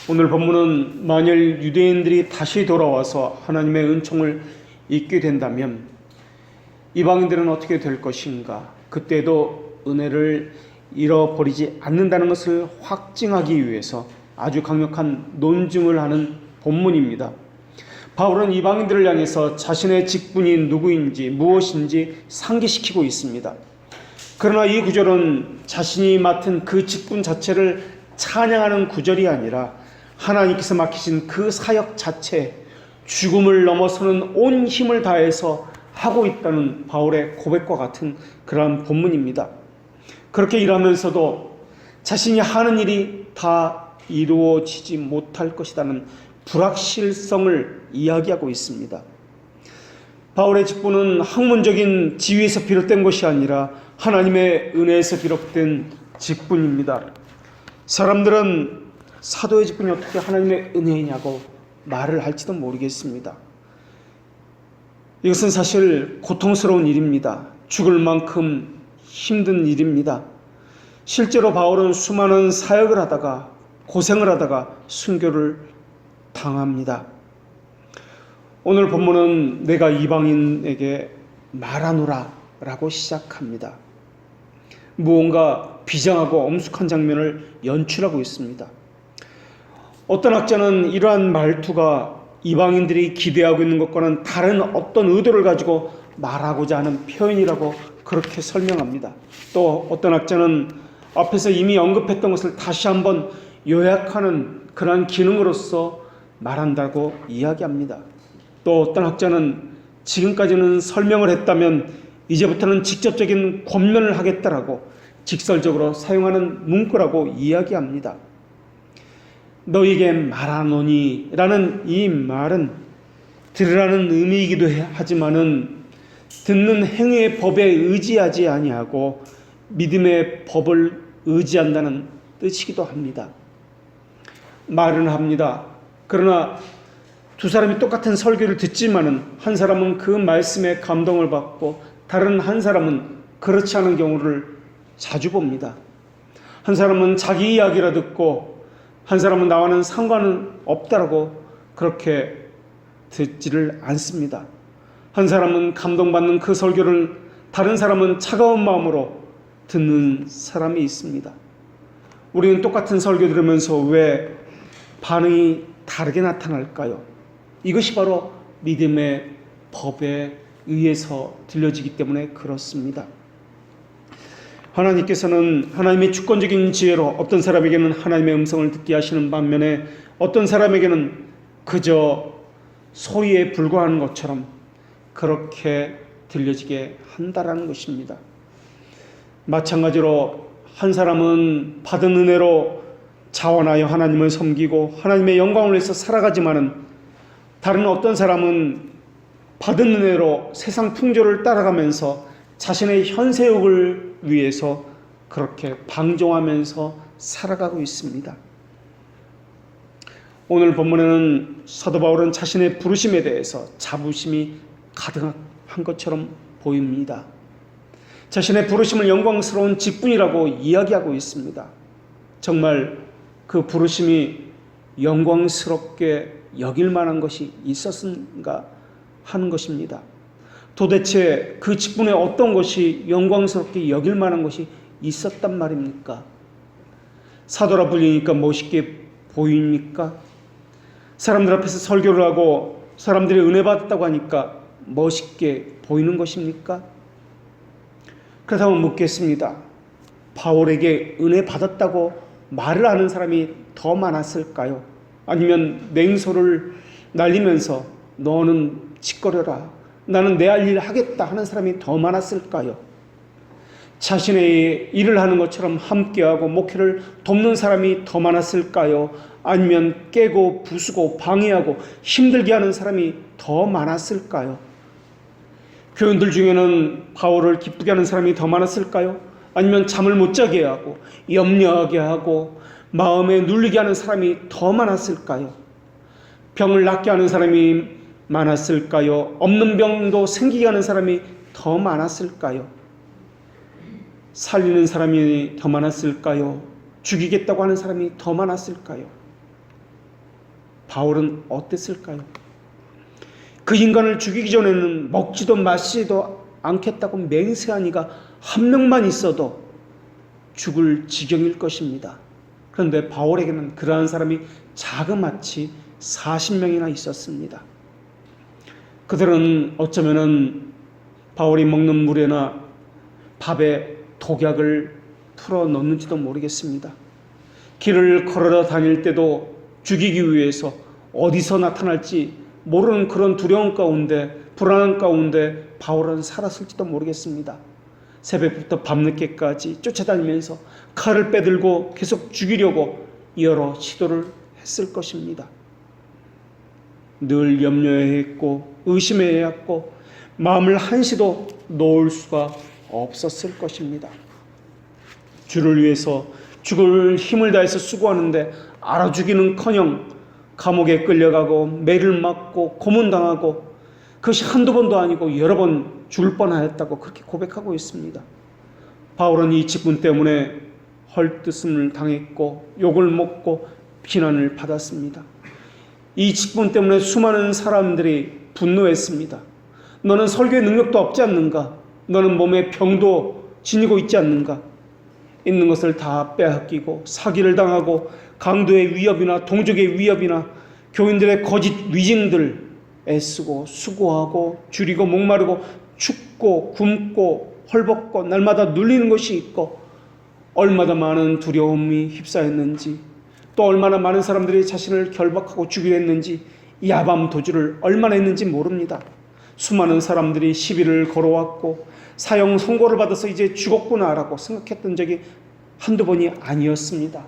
오늘 본문은 만일 유대인들이 다시 돌아와서 하나님의 은총을 잊게 된다면 이방인들은 어떻게 될 것인가? 그때도 은혜를 잃어버리지 않는다는 것을 확증하기 위해서 아주 강력한 논증을 하는 본문입니다. 바울은 이방인들을 향해서 자신의 직분이 누구인지 무엇인지 상기시키고 있습니다. 그러나 이 구절은 자신이 맡은 그 직분 자체를 찬양하는 구절이 아니라 하나님께서 맡기신 그 사역 자체, 죽음을 넘어서는 온 힘을 다해서 하고 있다는 바울의 고백과 같은 그러한 본문입니다. 그렇게 일하면서도 자신이 하는 일이 다 이루어지지 못할 것이라는 불확실성을 이야기하고 있습니다. 바울의 직분은 학문적인 지위에서 비롯된 것이 아니라 하나님의 은혜에서 비롯된 직분입니다. 사람들은 사도의 직분이 어떻게 하나님의 은혜이냐고 말을 할지도 모르겠습니다. 이것은 사실 고통스러운 일입니다. 죽을 만큼 힘든 일입니다. 실제로 바울은 수많은 사역을 하다가 고생을 하다가 순교를 당합니다. 오늘 본문은 내가 이방인에게 말하노라 라고 시작합니다. 무언가 비장하고 엄숙한 장면을 연출하고 있습니다. 어떤 학자는 이러한 말투가 이방인들이 기대하고 있는 것과는 다른 어떤 의도를 가지고 말하고자 하는 표현이라고 그렇게 설명합니다. 또 어떤 학자는 앞에서 이미 언급했던 것을 다시 한번 요약하는 그러한 기능으로서 말한다고 이야기합니다. 또 어떤 학자는 지금까지는 설명을 했다면 이제부터는 직접적인 권면을 하겠다라고 직설적으로 사용하는 문구라고 이야기합니다. 너에게 말하노니 라는 이 말은 들으라는 의미이기도 하지만은 듣는 행위의 법에 의지하지 아니하고 믿음의 법을 의지한다는 뜻이기도 합니다. 말은 합니다. 그러나 두 사람이 똑같은 설교를 듣지만은 한 사람은 그 말씀에 감동을 받고 다른 한 사람은 그렇지 않은 경우를 자주 봅니다. 한 사람은 자기 이야기라 듣고 한 사람은 나와는 상관은 없다라고 그렇게 듣지를 않습니다. 한 사람은 감동받는 그 설교를 다른 사람은 차가운 마음으로 듣는 사람이 있습니다. 우리는 똑같은 설교 들으면서 왜 반응이 다르게 나타날까요? 이것이 바로 믿음의 법에 의해서 들려지기 때문에 그렇습니다. 하나님께서는 하나님의 주권적인 지혜로 어떤 사람에게는 하나님의 음성을 듣게 하시는 반면에 어떤 사람에게는 그저 소리에 불과한 것처럼 그렇게 들려지게 한다라는 것입니다. 마찬가지로 한 사람은 받은 은혜로 자원하여 하나님을 섬기고 하나님의 영광을 위해서 살아가지만은 다른 어떤 사람은 받은 은혜로 세상 풍조를 따라가면서 자신의 현세욕을 위해서 그렇게 방종하면서 살아가고 있습니다. 오늘 본문에는 사도 바울은 자신의 부르심에 대해서 자부심이 가득한 것처럼 보입니다. 자신의 부르심을 영광스러운 직분이라고 이야기하고 있습니다. 정말 그 부르심이 영광스럽게 여길 만한 것이 있었는가 하는 것입니다. 도대체 그 직분에 어떤 것이 영광스럽게 여길 만한 것이 있었단 말입니까? 사도라 불리니까 멋있게 보입니까? 사람들 앞에서 설교를 하고 사람들이 은혜 받았다고 하니까 멋있게 보이는 것입니까? 그렇다면 묻겠습니다. 바울에게 은혜 받았다고 말을 하는 사람이 더 많았을까요? 아니면 냉소를 날리면서 너는 짓거려라, 나는 내 할 일을 하겠다 하는 사람이 더 많았을까요? 자신의 일을 하는 것처럼 함께하고 목회를 돕는 사람이 더 많았을까요? 아니면 깨고 부수고 방해하고 힘들게 하는 사람이 더 많았을까요? 교인들 중에는 바울을 기쁘게 하는 사람이 더 많았을까요? 아니면 잠을 못 자게 하고 염려하게 하고 마음에 눌리게 하는 사람이 더 많았을까요? 병을 낫게 하는 사람이 많았을까요? 없는 병도 생기게 하는 사람이 더 많았을까요? 살리는 사람이 더 많았을까요? 죽이겠다고 하는 사람이 더 많았을까요? 바울은 어땠을까요? 그 인간을 죽이기 전에는 먹지도 마시지도 않겠다고 맹세한 이가 한 명만 있어도 죽을 지경일 것입니다. 그런데 바울에게는 그러한 사람이 자그마치 40명이나 있었습니다. 그들은 어쩌면은 바울이 먹는 물에나 밥에 독약을 풀어 넣는지도 모르겠습니다. 길을 걸어 다닐 때도 죽이기 위해서 어디서 나타날지 모르는 그런 두려움 가운데, 불안한 가운데 바울은 살았을지도 모르겠습니다. 새벽부터 밤늦게까지 쫓아다니면서 칼을 빼들고 계속 죽이려고 여러 시도를 했을 것입니다. 늘 염려해야 했고 의심해야 했고 마음을 한시도 놓을 수가 없었을 것입니다. 주를 위해서 죽을 힘을 다해서 수고하는데 알아주기는커녕 감옥에 끌려가고 매를 맞고 고문당하고 그것이 한두 번도 아니고 여러 번 죽을 뻔하였다고 그렇게 고백하고 있습니다. 바울은 이 직분 때문에 헐뜯음을 당했고 욕을 먹고 비난을 받았습니다. 이 직분 때문에 수많은 사람들이 분노했습니다. 너는 설교의 능력도 없지 않는가? 너는 몸에 병도 지니고 있지 않는가? 있는 것을 다 빼앗기고 사기를 당하고 강도의 위협이나 동족의 위협이나 교인들의 거짓 위증들 애쓰고 수고하고 줄이고 목마르고 춥고 굶고 헐벗고 날마다 눌리는 것이 있고 얼마나 많은 두려움이 휩싸였는지 또 얼마나 많은 사람들이 자신을 결박하고 죽이려 했는지 야밤 도주를 얼마나 했는지 모릅니다. 수많은 사람들이 시비를 걸어왔고 사형 선고를 받아서 이제 죽었구나라고 생각했던 적이 한두 번이 아니었습니다.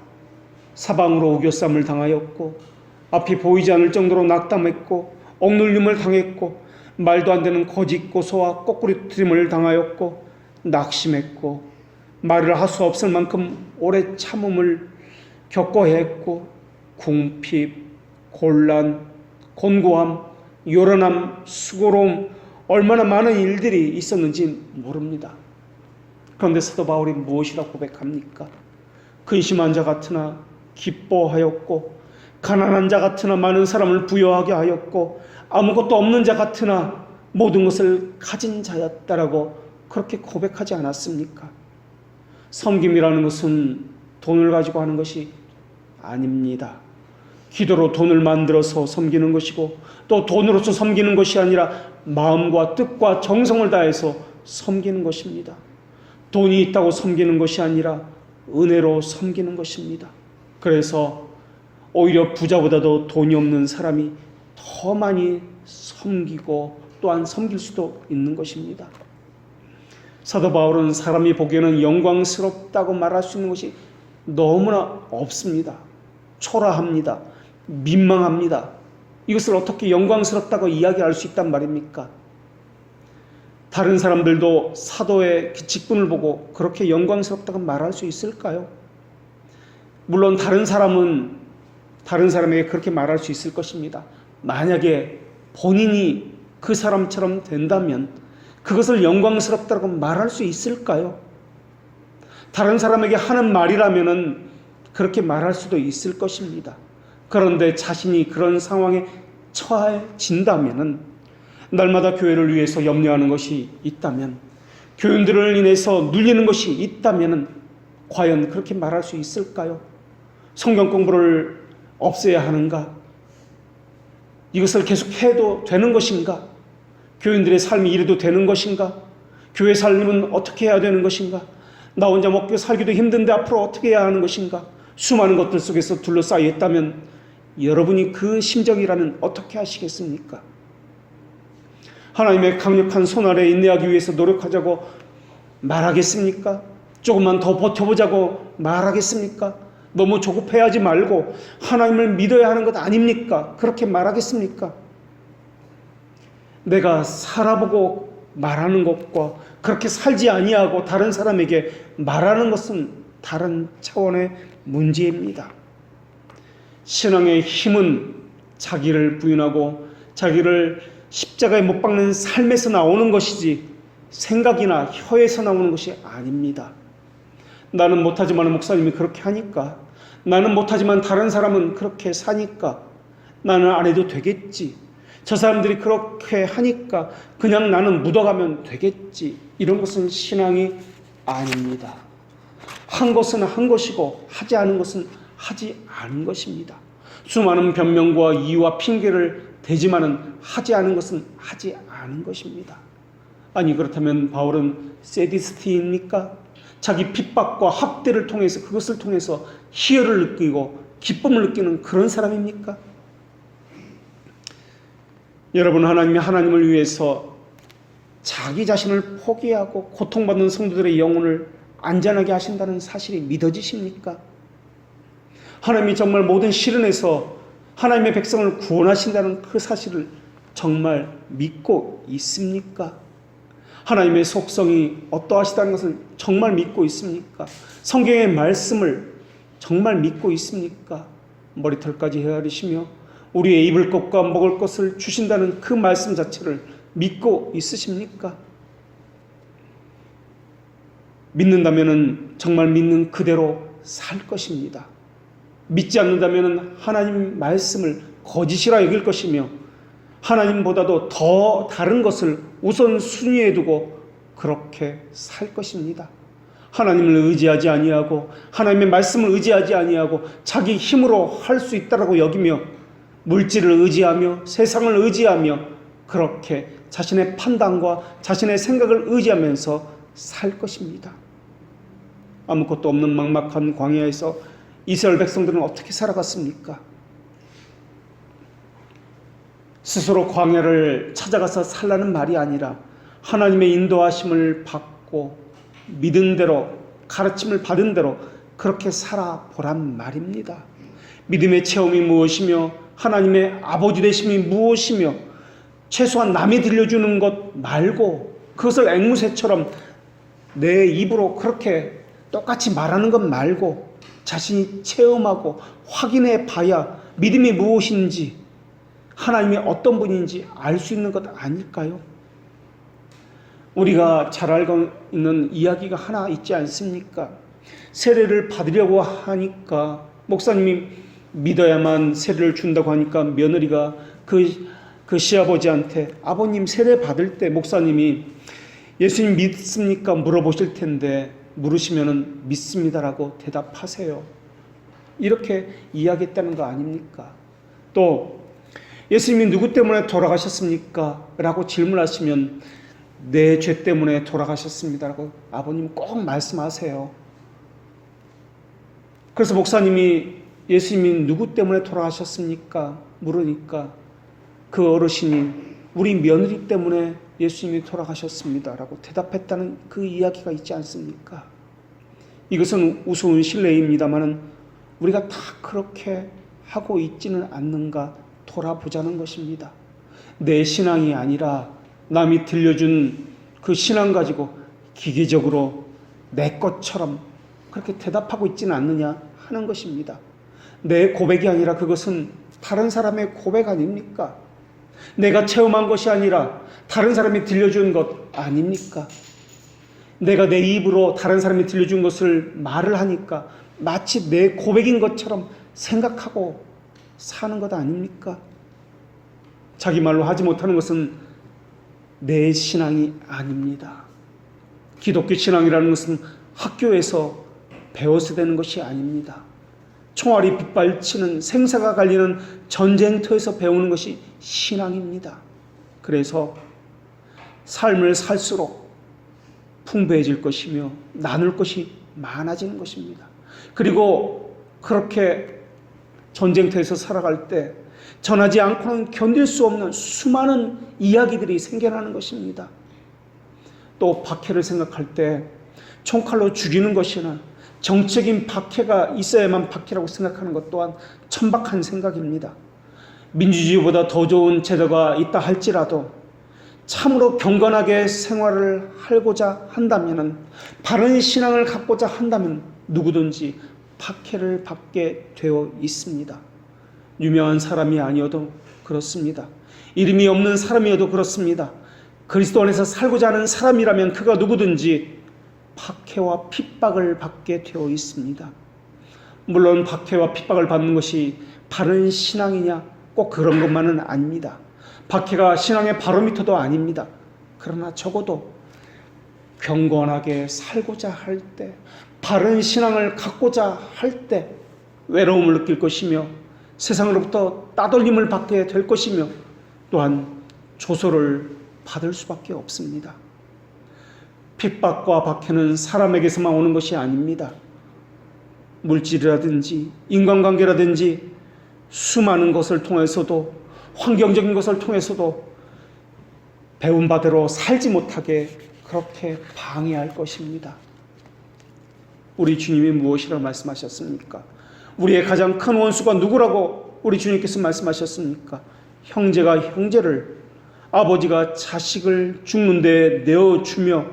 사방으로 우겨쌈을 당하였고 앞이 보이지 않을 정도로 낙담했고 억눌림을 당했고 말도 안 되는 거짓 고소와 거꾸리트림을 당하였고 낙심했고 말을 할 수 없을 만큼 오래 참음을 겪어야 했고 궁핍, 곤란, 곤고함, 요란함, 수고로움 얼마나 많은 일들이 있었는지 모릅니다. 그런데 사도 바울이 무엇이라 고백합니까? 근심한 자 같으나 기뻐하였고 가난한 자 같으나 많은 사람을 부여하게 하였고 아무것도 없는 자 같으나 모든 것을 가진 자였다라고 그렇게 고백하지 않았습니까? 섬김이라는 것은 돈을 가지고 하는 것이 아닙니다. 기도로 돈을 만들어서 섬기는 것이고 또 돈으로서 섬기는 것이 아니라 마음과 뜻과 정성을 다해서 섬기는 것입니다. 돈이 있다고 섬기는 것이 아니라 은혜로 섬기는 것입니다. 그래서 오히려 부자보다도 돈이 없는 사람이 더 많이 섬기고 또한 섬길 수도 있는 것입니다. 사도 바울은 사람이 보기에는 영광스럽다고 말할 수 있는 것이 너무나 없습니다. 초라합니다. 민망합니다. 이것을 어떻게 영광스럽다고 이야기할 수 있단 말입니까? 다른 사람들도 사도의 직분을 보고 그렇게 영광스럽다고 말할 수 있을까요? 물론 다른 사람은 다른 사람에게 그렇게 말할 수 있을 것입니다. 만약에 본인이 그 사람처럼 된다면 그것을 영광스럽다고 말할 수 있을까요? 다른 사람에게 하는 말이라면은 그렇게 말할 수도 있을 것입니다. 그런데 자신이 그런 상황에 처해진다면은 날마다 교회를 위해서 염려하는 것이 있다면 교인들을 인해서 눌리는 것이 있다면은 과연 그렇게 말할 수 있을까요? 성경 공부를 없애야 하는가? 이것을 계속해도 되는 것인가? 교인들의 삶이 이래도 되는 것인가? 교회 살림은 어떻게 해야 되는 것인가? 나 혼자 먹고 살기도 힘든데 앞으로 어떻게 해야 하는 것인가? 수많은 것들 속에서 둘러싸여 있다면 여러분이 그 심정이라면 어떻게 하시겠습니까? 하나님의 강력한 손 아래 인내하기 위해서 노력하자고 말하겠습니까? 조금만 더 버텨보자고 말하겠습니까? 너무 조급해하지 말고 하나님을 믿어야 하는 것 아닙니까? 그렇게 말하겠습니까? 내가 살아보고 말하는 것과 그렇게 살지 아니하고 다른 사람에게 말하는 것은 다른 차원의 문제입니다. 신앙의 힘은 자기를 부인하고 자기를 십자가에 못 박는 삶에서 나오는 것이지 생각이나 혀에서 나오는 것이 아닙니다. 나는 못하지만 목사님이 그렇게 하니까, 나는 못하지만 다른 사람은 그렇게 사니까, 나는 안 해도 되겠지. 저 사람들이 그렇게 하니까 그냥 나는 묻어가면 되겠지. 이런 것은 신앙이 아닙니다. 한 것은 한 것이고 하지 않은 것은 하지 않은 것입니다. 수많은 변명과 이유와 핑계를 대지만은 하지 않은 것은 하지 않은 것입니다. 아니 그렇다면 바울은 세디스트입니까? 자기 핍박과 학대를 통해서 그것을 통해서 희열을 느끼고 기쁨을 느끼는 그런 사람입니까? 여러분, 하나님이 하나님을 위해서 자기 자신을 포기하고 고통받는 성도들의 영혼을 안전하게 하신다는 사실이 믿어지십니까? 하나님이 정말 모든 시련에서 하나님의 백성을 구원하신다는 그 사실을 정말 믿고 있습니까? 하나님의 속성이 어떠하시다는 것을 정말 믿고 있습니까? 성경의 말씀을 정말 믿고 있습니까? 머리털까지 헤아리시며 우리의 입을 것과 먹을 것을 주신다는 그 말씀 자체를 믿고 있으십니까? 믿는다면 정말 믿는 그대로 살 것입니다. 믿지 않는다면 하나님 말씀을 거짓이라 여길 것이며 하나님보다도 더 다른 것을 우선 순위에 두고 그렇게 살 것입니다. 하나님을 의지하지 아니하고 하나님의 말씀을 의지하지 아니하고 자기 힘으로 할 수 있다라고 여기며 물질을 의지하며 세상을 의지하며 그렇게 자신의 판단과 자신의 생각을 의지하면서 살 것입니다. 아무것도 없는 막막한 광야에서 이스라엘 백성들은 어떻게 살아갔습니까? 스스로 광야를 찾아가서 살라는 말이 아니라 하나님의 인도하심을 받고 믿은 대로 가르침을 받은 대로 그렇게 살아보란 말입니다. 믿음의 체험이 무엇이며 하나님의 아버지 되심이 무엇이며 최소한 남이 들려주는 것 말고 그것을 앵무새처럼 내 입으로 그렇게 똑같이 말하는 것 말고 자신이 체험하고 확인해 봐야 믿음이 무엇인지 하나님이 어떤 분인지 알 수 있는 것 아닐까요? 우리가 잘 알고 있는 이야기가 하나 있지 않습니까? 세례를 받으려고 하니까 목사님이 믿어야만 세례를 준다고 하니까 며느리가 그 시아버지한테 아버님 세례 받을 때 목사님이 예수님 믿습니까? 물어보실 텐데 물으시면은 믿습니다라고 대답하세요. 이렇게 이야기했다는 거 아닙니까? 또 예수님이 누구 때문에 돌아가셨습니까? 라고 질문하시면 내 죄 때문에 돌아가셨습니다라고 아버님 꼭 말씀하세요. 그래서 목사님이 예수님이 누구 때문에 돌아가셨습니까? 물으니까 그 어르신이 우리 며느리 때문에 예수님이 돌아가셨습니다라고 대답했다는 그 이야기가 있지 않습니까? 이것은 우스운 실례입니다만 우리가 다 그렇게 하고 있지는 않는가 돌아보자는 것입니다. 내 신앙이 아니라 남이 들려준 그 신앙 가지고 기계적으로 내 것처럼 그렇게 대답하고 있지는 않느냐 하는 것입니다. 내 고백이 아니라 그것은 다른 사람의 고백 아닙니까? 내가 체험한 것이 아니라 다른 사람이 들려준 것 아닙니까? 내가 내 입으로 다른 사람이 들려준 것을 말을 하니까 마치 내 고백인 것처럼 생각하고 사는 것 아닙니까? 자기 말로 하지 못하는 것은 내 신앙이 아닙니다. 기독교 신앙이라는 것은 학교에서 배워서 되는 것이 아닙니다. 총알이 빗발치는 생사가 갈리는 전쟁터에서 배우는 것이 신앙입니다. 그래서 삶을 살수록 풍부해질 것이며 나눌 것이 많아지는 것입니다. 그리고 그렇게 전쟁터에서 살아갈 때 전하지 않고는 견딜 수 없는 수많은 이야기들이 생겨나는 것입니다. 또 박해를 생각할 때 총칼로 죽이는 것이나 정적인 박해가 있어야만 박해라고 생각하는 것 또한 천박한 생각입니다. 민주주의보다 더 좋은 제도가 있다 할지라도 참으로 경건하게 생활을 하고자 한다면, 바른 신앙을 갖고자 한다면 누구든지 박해를 받게 되어 있습니다. 유명한 사람이 아니어도 그렇습니다. 이름이 없는 사람이어도 그렇습니다. 그리스도 안에서 살고자 하는 사람이라면 그가 누구든지 박해와 핍박을 받게 되어 있습니다. 물론 박해와 핍박을 받는 것이 바른 신앙이냐 꼭 그런 것만은 아닙니다. 박해가 신앙의 바로미터도 아닙니다. 그러나 적어도 경건하게 살고자 할 때, 바른 신앙을 갖고자 할 때 외로움을 느낄 것이며 세상으로부터 따돌림을 받게 될 것이며 또한 조소를 받을 수밖에 없습니다. 핍박과 박해는 사람에게서만 오는 것이 아닙니다. 물질이라든지 인간관계라든지 수많은 것을 통해서도, 환경적인 것을 통해서도 배운 바대로 살지 못하게 그렇게 방해할 것입니다. 우리 주님이 무엇이라고 말씀하셨습니까? 우리의 가장 큰 원수가 누구라고 우리 주님께서 말씀하셨습니까? 형제가 형제를, 아버지가 자식을 죽는 데 내어주며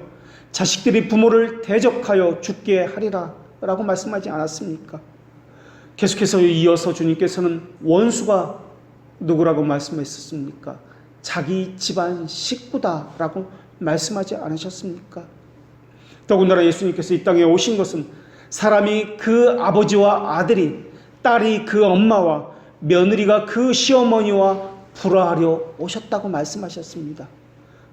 자식들이 부모를 대적하여 죽게 하리라 라고 말씀하지 않았습니까? 계속해서 이어서 주님께서는 원수가 누구라고 말씀하셨습니까? 자기 집안 식구다라고 말씀하지 않으셨습니까? 더군다나 예수님께서 이 땅에 오신 것은 사람이 그 아버지와 아들이, 딸이 그 엄마와 며느리가 그 시어머니와 불화하려 오셨다고 말씀하셨습니다.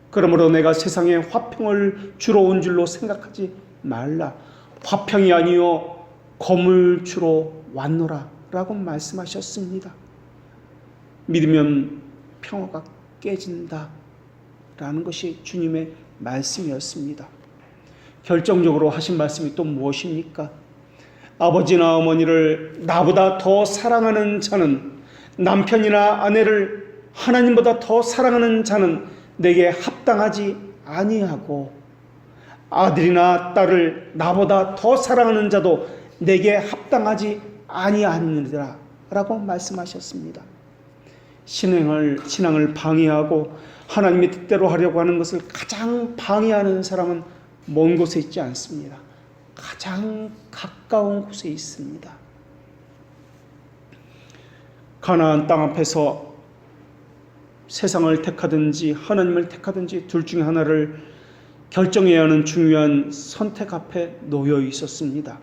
그러므로 내가 세상에 화평을 주러 온 줄로 생각하지 말라. 화평이 아니요 검을 주러 왔노라 라고 말씀하셨습니다. 믿으면 평화가 깨진다 라는 것이 주님의 말씀이었습니다. 결정적으로 하신 말씀이 또 무엇입니까? 아버지나 어머니를 나보다 더 사랑하는 자는, 남편이나 아내를 하나님보다 더 사랑하는 자는 내게 합당하지 아니하고, 아들이나 딸을 나보다 더 사랑하는 자도 내게 합당하지 아니하느니라 라고 말씀하셨습니다. 신앙을 방해하고 하나님의 뜻대로 하려고 하는 것을 가장 방해하는 사람은 먼 곳에 있지 않습니다. 가장 가까운 곳에 있습니다. 가나안 땅 앞에서 세상을 택하든지 하나님을 택하든지 둘 중에 하나를 결정해야 하는 중요한 선택 앞에 놓여 있었습니다.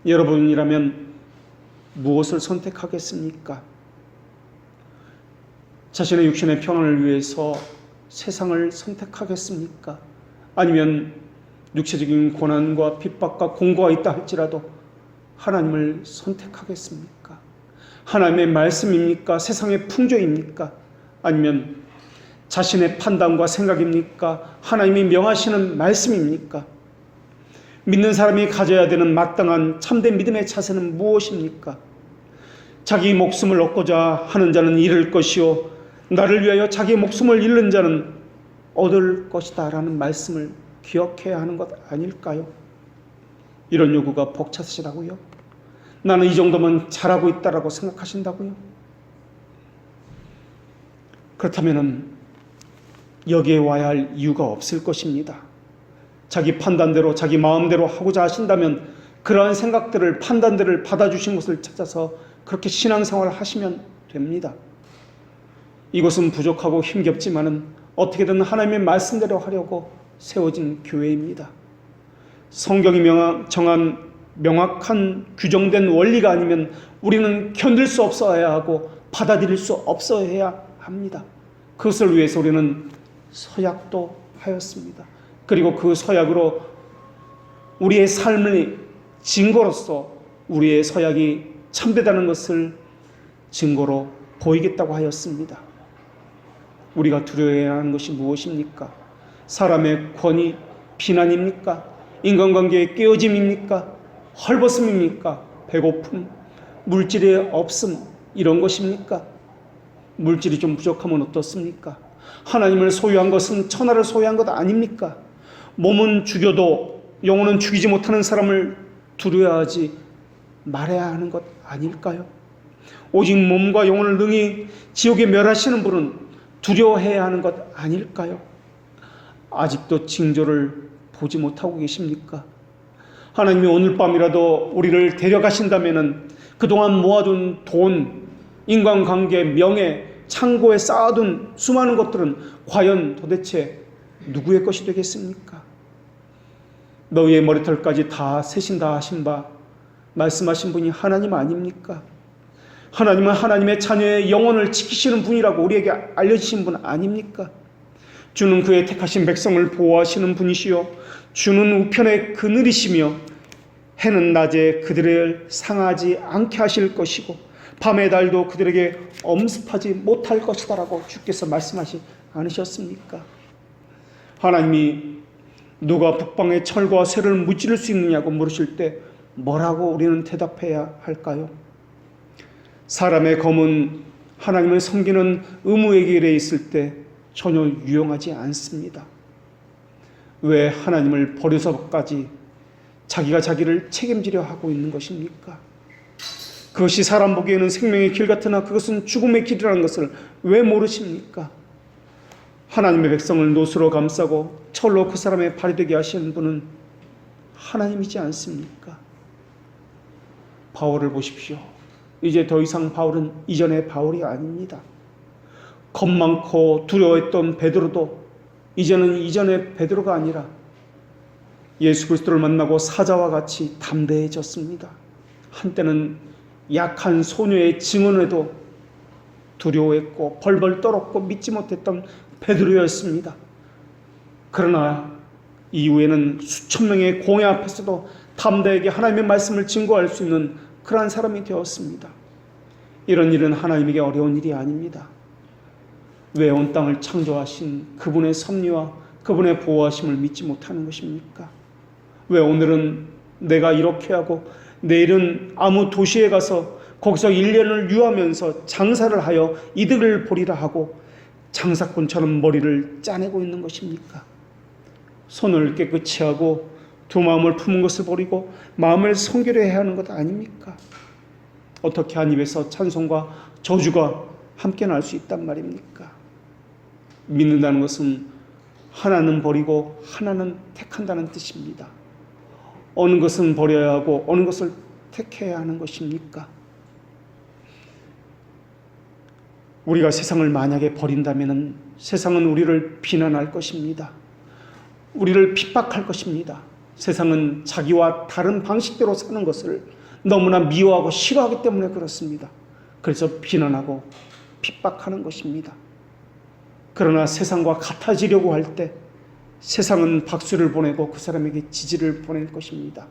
여러분이라면 무엇을 선택하겠습니까? 자신의 육신의 평안을 위해서 세상을 선택하겠습니까? 아니면 육체적인 고난과 핍박과 공고가 있다 할지라도 하나님을 선택하겠습니까? 하나님의 말씀입니까? 세상의 풍조입니까? 아니면 자신의 판단과 생각입니까? 하나님이 명하시는 말씀입니까? 믿는 사람이 가져야 되는 마땅한 참된 믿음의 자세는 무엇입니까? 자기 목숨을 얻고자 하는 자는 잃을 것이요 나를 위하여 자기 목숨을 잃는 자는 얻을 것이다 라는 말씀을 기억해야 하는 것 아닐까요? 이런 요구가 벅차시라고요? 나는 이 정도면 잘하고 있다라고 생각하신다고요? 그렇다면 여기에 와야 할 이유가 없을 것입니다. 자기 판단대로 자기 마음대로 하고자 하신다면 그러한 생각들을, 판단들을 받아주신 것을 찾아서 그렇게 신앙생활을 하시면 됩니다. 이것은 부족하고 힘겹지만은 어떻게든 하나님의 말씀대로 하려고 세워진 교회입니다. 성경이 정한 명확한 규정된 원리가 아니면 우리는 견딜 수 없어야 하고 받아들일 수 없어야 합니다. 그것을 위해서 우리는 서약도 하였습니다. 그리고 그 서약으로 우리의 삶의 증거로서 우리의 서약이 참되다는 것을 증거로 보이겠다고 하였습니다. 우리가 두려워해야 하는 것이 무엇입니까? 사람의 권위, 비난입니까? 인간관계의 깨어짐입니까? 헐벗음입니까? 배고픔, 물질의 없음, 이런 것입니까? 물질이 좀 부족하면 어떻습니까? 하나님을 소유한 것은 천하를 소유한 것 아닙니까? 몸은 죽여도 영혼은 죽이지 못하는 사람을 두려워하지 말아야 하는 것 아닐까요? 오직 몸과 영혼을 능히 지옥에 멸하시는 분은 두려워해야 하는 것 아닐까요? 아직도 징조를 보지 못하고 계십니까? 하나님이 오늘 밤이라도 우리를 데려가신다면 그동안 모아둔 돈, 인간관계, 명예, 창고에 쌓아둔 수많은 것들은 과연 도대체 누구의 것이 되겠습니까? 너희의 머리털까지 다 세신다 하신 바 말씀하신 분이 하나님 아닙니까? 하나님은 하나님의 자녀의 영혼을 지키시는 분이라고 우리에게 알려주신 분 아닙니까? 주는 그의 택하신 백성을 보호하시는 분이시요 주는 우편에 그늘이시며 해는 낮에 그들을 상하지 않게 하실 것이고 밤의 달도 그들에게 엄습하지 못할 것이다 라고 주께서 말씀하지 않으셨습니까? 하나님이 누가 북방의 철과 쇠를 무찌를 수 있느냐고 물으실 때 뭐라고 우리는 대답해야 할까요? 사람의 검은 하나님을 섬기는 의무의 길에 있을 때 전혀 유용하지 않습니다. 왜 하나님을 버려서까지 자기가 자기를 책임지려 하고 있는 것입니까? 그것이 사람 보기에는 생명의 길 같으나 그것은 죽음의 길이라는 것을 왜 모르십니까? 하나님의 백성을 노수로 감싸고 철로 그 사람의 발이 되게 하시는 분은 하나님이지 않습니까? 바울을 보십시오. 이제 더 이상 바울은 이전의 바울이 아닙니다. 겁 많고 두려워했던 베드로도 이제는 이전의 베드로가 아니라 예수 그리스도를 만나고 사자와 같이 담대해졌습니다. 한때는 약한 소녀의 증언에도 두려워했고 벌벌 떨었고 믿지 못했던 베드로였습니다. 그러나 이후에는 수천 명의 공회 앞에서도 담대하게 하나님의 말씀을 증거할 수 있는 그러한 사람이 되었습니다. 이런 일은 하나님에게 어려운 일이 아닙니다. 왜 온 땅을 창조하신 그분의 섭리와 그분의 보호하심을 믿지 못하는 것입니까? 왜 오늘은 내가 이렇게 하고 내일은 아무 도시에 가서 거기서 1년을 유하면서 장사를 하여 이득을 보리라 하고 장사꾼처럼 머리를 짜내고 있는 것입니까? 손을 깨끗이 하고 두 마음을 품은 것을 버리고 마음을 성결히 해야 하는 것 아닙니까? 어떻게 한 입에서 찬송과 저주가 함께 날 수 있단 말입니까? 믿는다는 것은 하나는 버리고 하나는 택한다는 뜻입니다. 어느 것은 버려야 하고 어느 것을 택해야 하는 것입니까? 우리가 세상을 만약에 버린다면 세상은 우리를 비난할 것입니다. 우리를 핍박할 것입니다. 세상은 자기와 다른 방식대로 사는 것을 너무나 미워하고 싫어하기 때문에 그렇습니다. 그래서 비난하고 핍박하는 것입니다. 그러나 세상과 같아지려고 할 때 세상은 박수를 보내고 그 사람에게 지지를 보낼 것입니다.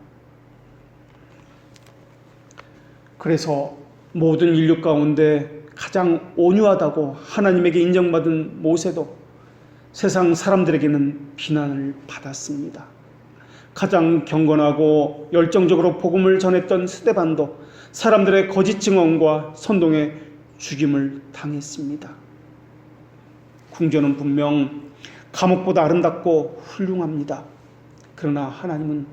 그래서 모든 인류 가운데 가장 온유하다고 하나님에게 인정받은 모세도 세상 사람들에게는 비난을 받았습니다. 가장 경건하고 열정적으로 복음을 전했던 스데반도 사람들의 거짓 증언과 선동에 죽임을 당했습니다. 궁전은 분명 감옥보다 아름답고 훌륭합니다. 그러나 하나님은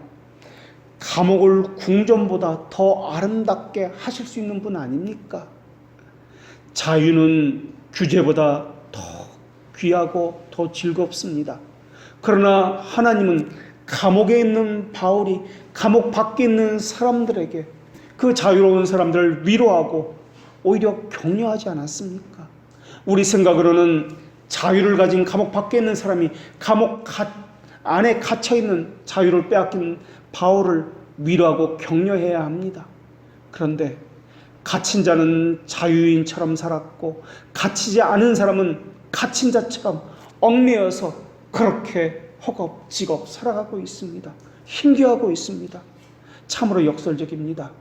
감옥을 궁전보다 더 아름답게 하실 수 있는 분 아닙니까? 자유는 규제보다 더 귀하고 더 즐겁습니다. 그러나 하나님은 감옥에 있는 바울이 감옥 밖에 있는 사람들에게 그 자유로운 사람들을 위로하고 오히려 격려하지 않았습니까? 우리 생각으로는 자유를 가진 감옥 밖에 있는 사람이 감옥 안에 갇혀있는 자유를 빼앗긴 바울을 위로하고 격려해야 합니다. 그런데 갇힌 자는 자유인처럼 살았고 갇히지 않은 사람은 갇힌 자처럼 얽매여서 그렇게 허겁지겁 살아가고 있습니다. 힘겨워하고 있습니다. 참으로 역설적입니다.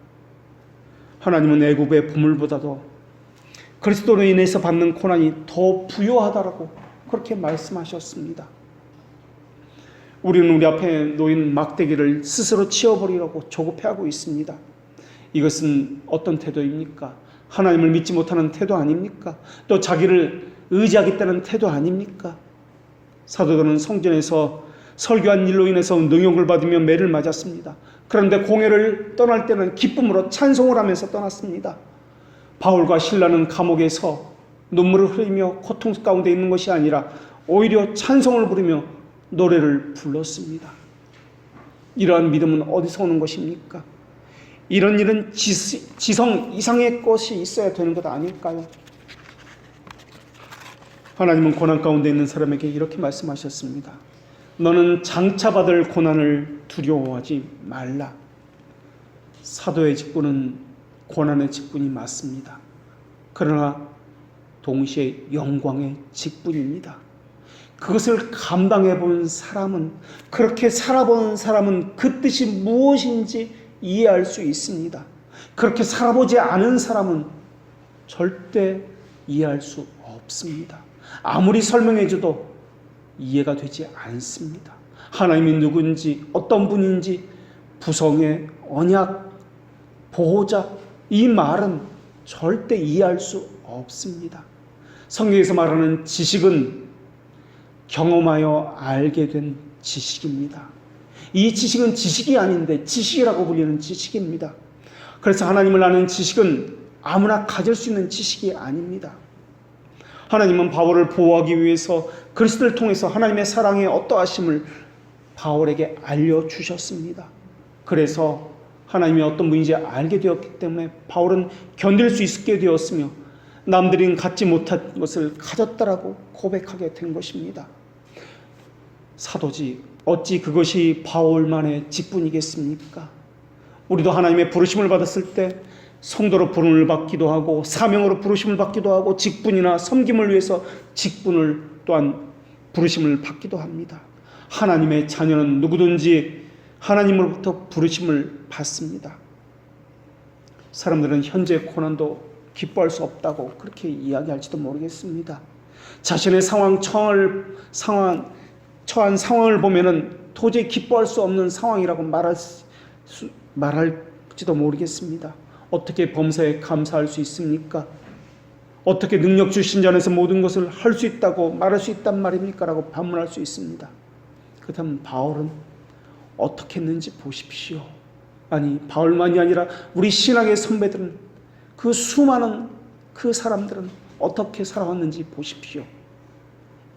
하나님은 애굽의 보물보다도 그리스도로 인해서 받는 고난이 더 부요하다라고 그렇게 말씀하셨습니다. 우리는 우리 앞에 놓인 막대기를 스스로 치워버리려고 조급해하고 있습니다. 이것은 어떤 태도입니까? 하나님을 믿지 못하는 태도 아닙니까? 또 자기를 의지하겠다는 태도 아닙니까? 사도들은 성전에서 설교한 일로 인해서 능욕을 받으며 매를 맞았습니다. 그런데 공회를 떠날 때는 기쁨으로 찬송을 하면서 떠났습니다. 바울과 실라는 감옥에서 눈물을 흘리며 고통 가운데 있는 것이 아니라 오히려 찬송을 부르며 노래를 불렀습니다. 이러한 믿음은 어디서 오는 것입니까? 이런 일은 지성 이상의 것이 있어야 되는 것 아닐까요? 하나님은 고난 가운데 있는 사람에게 이렇게 말씀하셨습니다. 너는 장차받을 고난을 두려워하지 말라. 사도의 직분은 고난의 직분이 맞습니다. 그러나 동시에 영광의 직분입니다. 그것을 감당해 본 사람은, 그렇게 살아본 사람은 그 뜻이 무엇인지 이해할 수 있습니다. 그렇게 살아보지 않은 사람은 절대 이해할 수 없습니다. 아무리 설명해줘도 이해가 되지 않습니다. 하나님이 누군지, 어떤 분인지, 부성의 언약, 보호자, 이 말은 절대 이해할 수 없습니다. 성경에서 말하는 지식은 경험하여 알게 된 지식입니다. 이 지식은 지식이 아닌데 지식이라고 불리는 지식입니다. 그래서 하나님을 아는 지식은 아무나 가질 수 있는 지식이 아닙니다. 하나님은 바울을 보호하기 위해서 그리스도를 통해서 하나님의 사랑의 어떠하심을 바울에게 알려주셨습니다. 그래서 하나님이 어떤 분인지 알게 되었기 때문에 바울은 견딜 수 있게 되었으며 남들이 갖지 못한 것을 가졌다라고 고백하게 된 것입니다. 사도지 어찌 그것이 바울만의 직분이겠습니까? 우리도 하나님의 부르심을 받았을 때 성도로 부름을 받기도 하고 사명으로 부르심을 받기도 하고 직분이나 섬김을 위해서 직분을 또한 부르심을 받기도 합니다. 하나님의 자녀는 누구든지 하나님으로부터 부르심을 받습니다. 사람들은 현재 고난도 기뻐할 수 없다고 그렇게 이야기할지도 모르겠습니다. 자신의 처한 상황을 보면은 도저히 기뻐할 수 없는 상황이라고 말할지도 모르겠습니다. 어떻게 범사에 감사할 수 있습니까? 어떻게 능력 주신 자에서 모든 것을 할 수 있다고 말할 수 있단 말입니까? 라고 반문할 수 있습니다. 그렇다면 바울은 어떻게 했는지 보십시오. 아니, 바울만이 아니라 우리 신학의 선배들은, 그 수많은 그 사람들은 어떻게 살아왔는지 보십시오.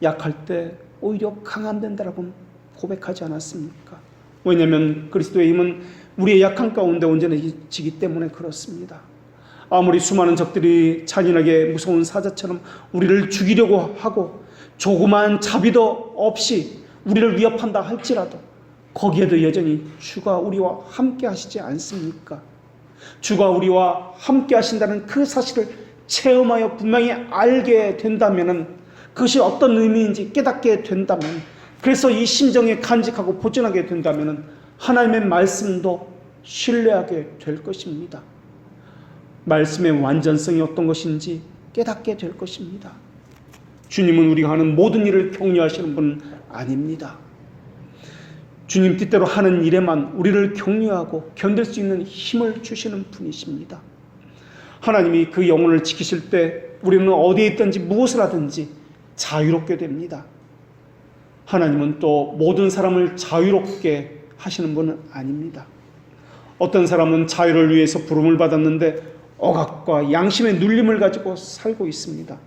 약할 때 오히려 강한 된다라고 고백하지 않았습니까? 왜냐하면 그리스도의 힘은 우리의 약한 가운데 온전해지기 때문에 그렇습니다. 아무리 수많은 적들이 잔인하게 무서운 사자처럼 우리를 죽이려고 하고 조그마한 자비도 없이 우리를 위협한다 할지라도 거기에도 여전히 주가 우리와 함께 하시지 않습니까? 주가 우리와 함께 하신다는 그 사실을 체험하여 분명히 알게 된다면, 그것이 어떤 의미인지 깨닫게 된다면, 그래서 이 심정에 간직하고 보존하게 된다면 하나님의 말씀도 신뢰하게 될 것입니다. 말씀의 완전성이 어떤 것인지 깨닫게 될 것입니다. 주님은 우리가 하는 모든 일을 격려하시는 분은 아닙니다. 주님 뜻대로 하는 일에만 우리를 격려하고 견딜 수 있는 힘을 주시는 분이십니다. 하나님이 그 영혼을 지키실 때 우리는 어디에 있든지 무엇을 하든지 자유롭게 됩니다. 하나님은 또 모든 사람을 자유롭게 하시는 분은 아닙니다. 어떤 사람은 자유를 위해서 부름을 받았는데 억압과 양심의 눌림을 가지고 살고 있습니다.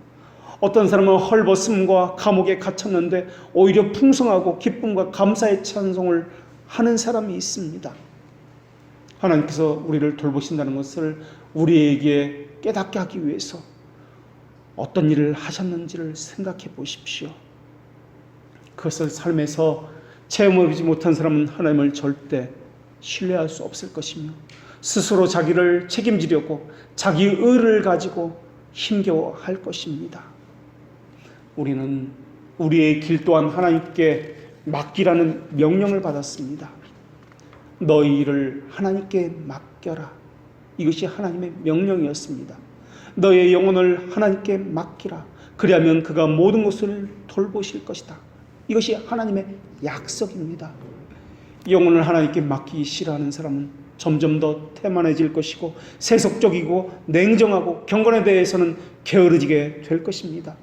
어떤 사람은 헐벗음과 감옥에 갇혔는데 오히려 풍성하고 기쁨과 감사의 찬송을 하는 사람이 있습니다. 하나님께서 우리를 돌보신다는 것을 우리에게 깨닫게 하기 위해서 어떤 일을 하셨는지를 생각해 보십시오. 그것을 삶에서 체험하지 못한 사람은 하나님을 절대 신뢰할 수 없을 것이며 스스로 자기를 책임지려고 자기 의를 가지고 힘겨워할 것입니다. 우리는 우리의 길 또한 하나님께 맡기라는 명령을 받았습니다. 너희 일을 하나님께 맡겨라. 이것이 하나님의 명령이었습니다. 너의 영혼을 하나님께 맡기라. 그리하면 그가 모든 것을 돌보실 것이다. 이것이 하나님의 약속입니다. 영혼을 하나님께 맡기기 싫어하는 사람은 점점 더 태만해질 것이고 세속적이고 냉정하고 경건에 대해서는 게으르지게 될 것입니다.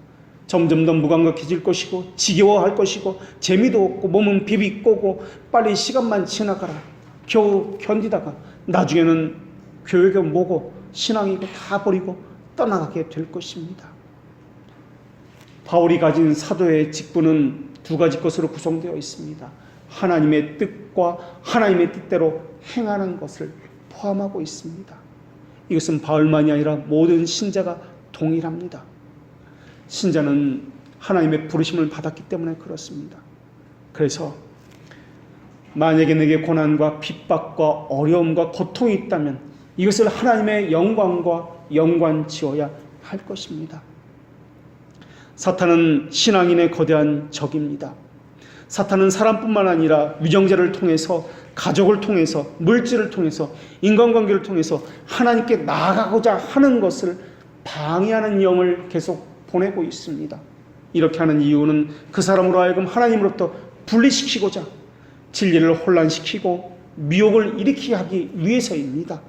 점점 더 무감각해질 것이고 지겨워할 것이고 재미도 없고 몸은 비비꼬고 빨리 시간만 지나가라 겨우 견디다가 나중에는 교회가 뭐고 신앙이고 다 버리고 떠나가게 될 것입니다. 바울이 가진 사도의 직분은 두 가지 것으로 구성되어 있습니다. 하나님의 뜻과 하나님의 뜻대로 행하는 것을 포함하고 있습니다. 이것은 바울만이 아니라 모든 신자가 동일합니다. 신자는 하나님의 부르심을 받았기 때문에 그렇습니다. 그래서 만약에 내게 고난과 핍박과 어려움과 고통이 있다면 이것을 하나님의 영광과 연관지어야 할 것입니다. 사탄은 신앙인의 거대한 적입니다. 사탄은 사람뿐만 아니라 위정자를 통해서, 가족을 통해서, 물질을 통해서, 인간관계를 통해서 하나님께 나아가고자 하는 것을 방해하는 영을 계속 보내고 있습니다. 이렇게 하는 이유는 그 사람으로 하여금 하나님으로부터 분리시키고자, 진리를 혼란시키고 미혹을 일으키게 하기 위해서입니다.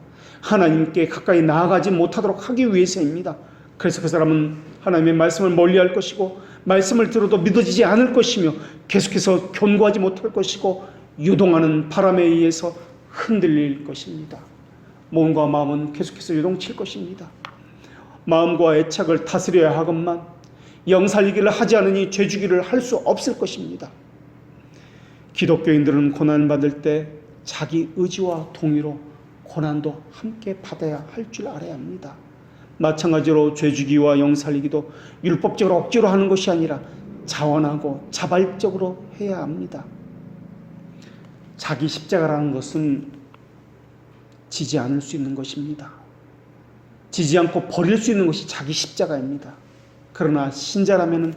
하나님께 가까이 나아가지 못하도록 하기 위해서입니다. 그래서 그 사람은 하나님의 말씀을 멀리할 것이고, 말씀을 들어도 믿어지지 않을 것이며, 계속해서 견고하지 못할 것이고, 유동하는 바람에 의해서 흔들릴 것입니다. 몸과 마음은 계속해서 요동칠 것입니다. 마음과 애착을 다스려야 하건만 영살리기를 하지 않으니 죄주기를 할 수 없을 것입니다. 기독교인들은 고난받을 때 자기 의지와 동의로 고난도 함께 받아야 할 줄 알아야 합니다. 마찬가지로 죄주기와 영살리기도 율법적으로 억지로 하는 것이 아니라 자원하고 자발적으로 해야 합니다. 자기 십자가라는 것은 지지 않을 수 있는 것입니다. 지지 않고 버릴 수 있는 것이 자기 십자가입니다. 그러나 신자라면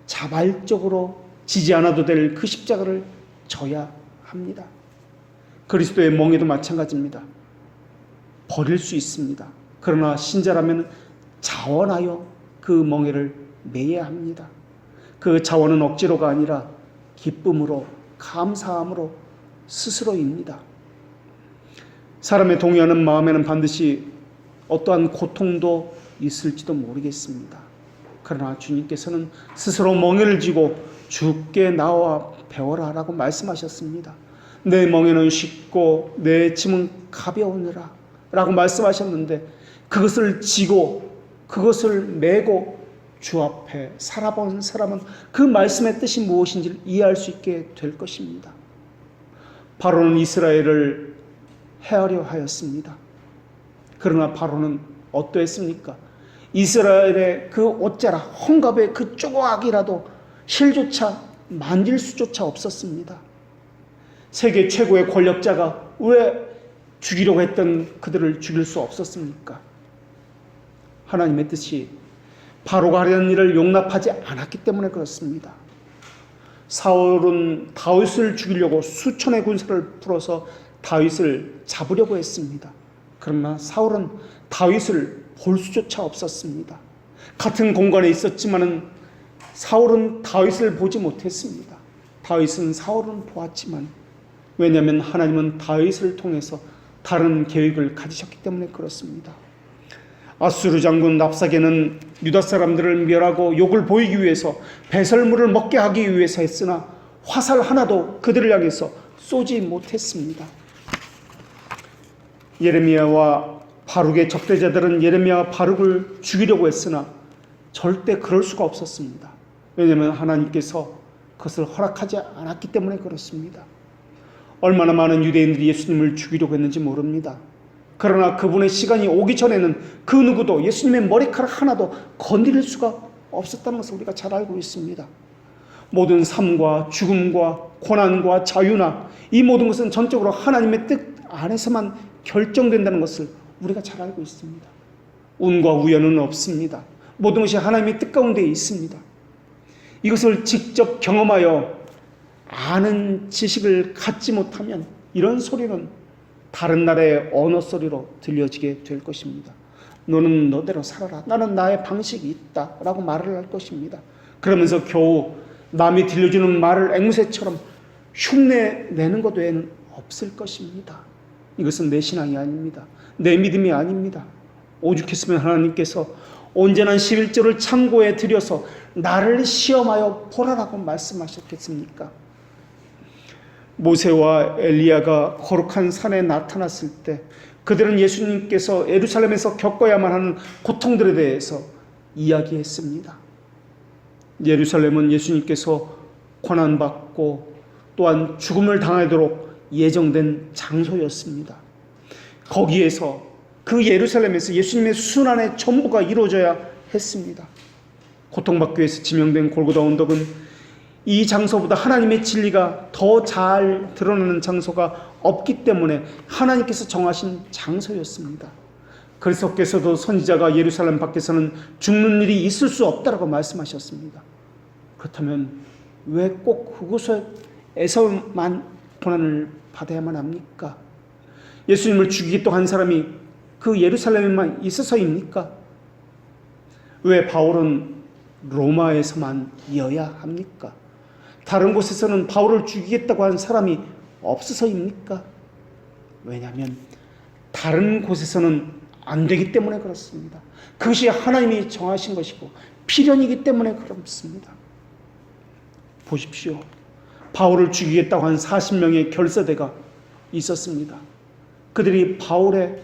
자발적으로 지지 않아도 될 그 십자가를 져야 합니다. 그리스도의 멍에도 마찬가지입니다. 버릴 수 있습니다. 그러나 신자라면 자원하여 그 멍에를 매야 합니다. 그 자원은 억지로가 아니라 기쁨으로, 감사함으로 스스로입니다. 사람의 동의하는 마음에는 반드시 어떠한 고통도 있을지도 모르겠습니다. 그러나 주님께서는 스스로 멍에를 쥐고 주께 나와 배워라 라고 말씀하셨습니다. 내 멍에는 쉽고 내 짐은 가벼우니라 라고 말씀하셨는데, 그것을 지고 그것을 메고 주 앞에 살아본 사람은 그 말씀의 뜻이 무엇인지를 이해할 수 있게 될 것입니다. 바로는 이스라엘을 해하려 하였습니다. 그러나 바로는 어떠했습니까? 이스라엘의 그 옷자락, 헝겊의 그 조각이라도 실조차 만질 수조차 없었습니다. 세계 최고의 권력자가 왜 죽이려고 했던 그들을 죽일 수 없었습니까? 하나님의 뜻이 바로가 하려는 일을 용납하지 않았기 때문에 그렇습니다. 사울은 다윗을 죽이려고 수천의 군사를 풀어서 다윗을 잡으려고 했습니다. 그러나 사울은 다윗을 볼 수조차 없었습니다. 같은 공간에 있었지만은 사울은 다윗을 보지 못했습니다. 다윗은 사울은 보았지만, 왜냐하면 하나님은 다윗을 통해서 다른 계획을 가지셨기 때문에 그렇습니다. 아수르 장군 랍사게는 유다 사람들을 멸하고 욕을 보이기 위해서 배설물을 먹게 하기 위해서 했으나 화살 하나도 그들을 향해서 쏘지 못했습니다. 예레미야와 바룩의 적대자들은 예레미야와 바룩을 죽이려고 했으나 절대 그럴 수가 없었습니다. 왜냐하면 하나님께서 그것을 허락하지 않았기 때문에 그렇습니다. 얼마나 많은 유대인들이 예수님을 죽이려고 했는지 모릅니다. 그러나 그분의 시간이 오기 전에는 그 누구도 예수님의 머리카락 하나도 건드릴 수가 없었다는 것을 우리가 잘 알고 있습니다. 모든 삶과 죽음과 고난과 자유나 이 모든 것은 전적으로 하나님의 뜻 안에서만 결정된다는 것을 우리가 잘 알고 있습니다. 운과 우연은 없습니다. 모든 것이 하나님의 뜻 가운데 있습니다. 이것을 직접 경험하여 아는 지식을 갖지 못하면 이런 소리는 다른 나라의 언어 소리로 들려지게 될 것입니다. 너는 너대로 살아라. 나는 나의 방식이 있다. 라고 말을 할 것입니다. 그러면서 겨우 남이 들려주는 말을 앵무새처럼 흉내내는 것 외에는 없을 것입니다. 이것은 내 신앙이 아닙니다. 내 믿음이 아닙니다. 오죽했으면 하나님께서 온전한 11조를 창고에 들여서 나를 시험하여 보라라고 말씀하셨겠습니까? 모세와 엘리야가 거룩한 산에 나타났을 때 그들은 예수님께서 예루살렘에서 겪어야만 하는 고통들에 대해서 이야기했습니다. 예루살렘은 예수님께서 고난받고 또한 죽음을 당하도록 예정된 장소였습니다. 거기에서 그 예루살렘에서 예수님의 순환의 전부가 이루어져야 했습니다. 고통받기 위해서 지명된 골고다 언덕은 이 장소보다 하나님의 진리가 더 잘 드러나는 장소가 없기 때문에 하나님께서 정하신 장소였습니다. 그리스도께서도 선지자가 예루살렘 밖에서는 죽는 일이 있을 수 없다라고 말씀하셨습니다. 그렇다면 왜 꼭 그곳에서만 고난을 받아야만 합니까? 예수님을 죽이겠다고 한 사람이 그 예루살렘에만 있어서입니까? 왜 바울은 로마에서만 이어야 합니까? 다른 곳에서는 바울을 죽이겠다고 한 사람이 없어서입니까? 왜냐하면 다른 곳에서는 안 되기 때문에 그렇습니다. 그것이 하나님이 정하신 것이고 필연이기 때문에 그렇습니다. 보십시오. 바울을 죽이겠다고 한 40명의 결사대가 있었습니다. 그들이 바울의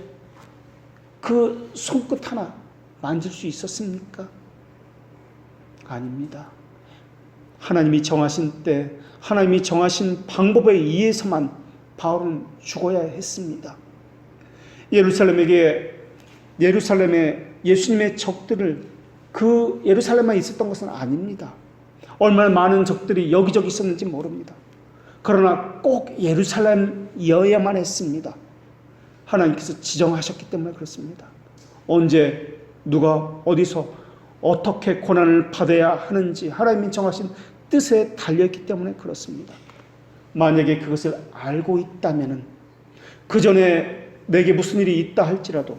그 손끝 하나 만질 수 있었습니까? 아닙니다. 하나님이 정하신 때, 하나님이 정하신 방법에 의해서만 바울은 죽어야 했습니다. 예루살렘에 예수님의 적들을 그 예루살렘만 있었던 것은 아닙니다. 얼마나 많은 적들이 여기저기 있었는지 모릅니다. 그러나 꼭 예루살렘이어야만 했습니다. 하나님께서 지정하셨기 때문에 그렇습니다. 언제 누가 어디서 어떻게 고난을 받아야 하는지 하나님이 정하신 뜻에 달려있기 때문에 그렇습니다. 만약에 그것을 알고 있다면 그 전에 내게 무슨 일이 있다 할지라도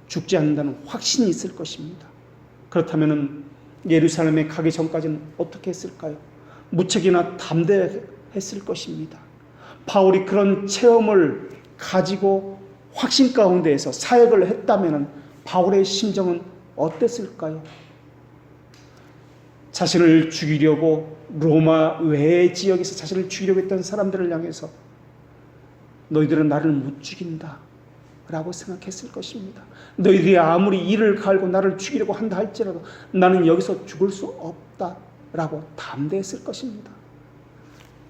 죽지 않는다는 확신이 있을 것입니다. 그렇다면 예루살렘에 가기 전까지는 어떻게 했을까요? 무척이나 담대했을 것입니다. 바울이 그런 체험을 가지고 확신 가운데에서 사역을 했다면 바울의 심정은 어땠을까요? 자신을 죽이려고 로마 외의 지역에서 자신을 죽이려고 했던 사람들을 향해서 너희들은 나를 못 죽인다 라고 생각했을 것입니다. 너희들이 아무리 이를 갈고 나를 죽이려고 한다 할지라도 나는 여기서 죽을 수 없다 라고 담대했을 것입니다.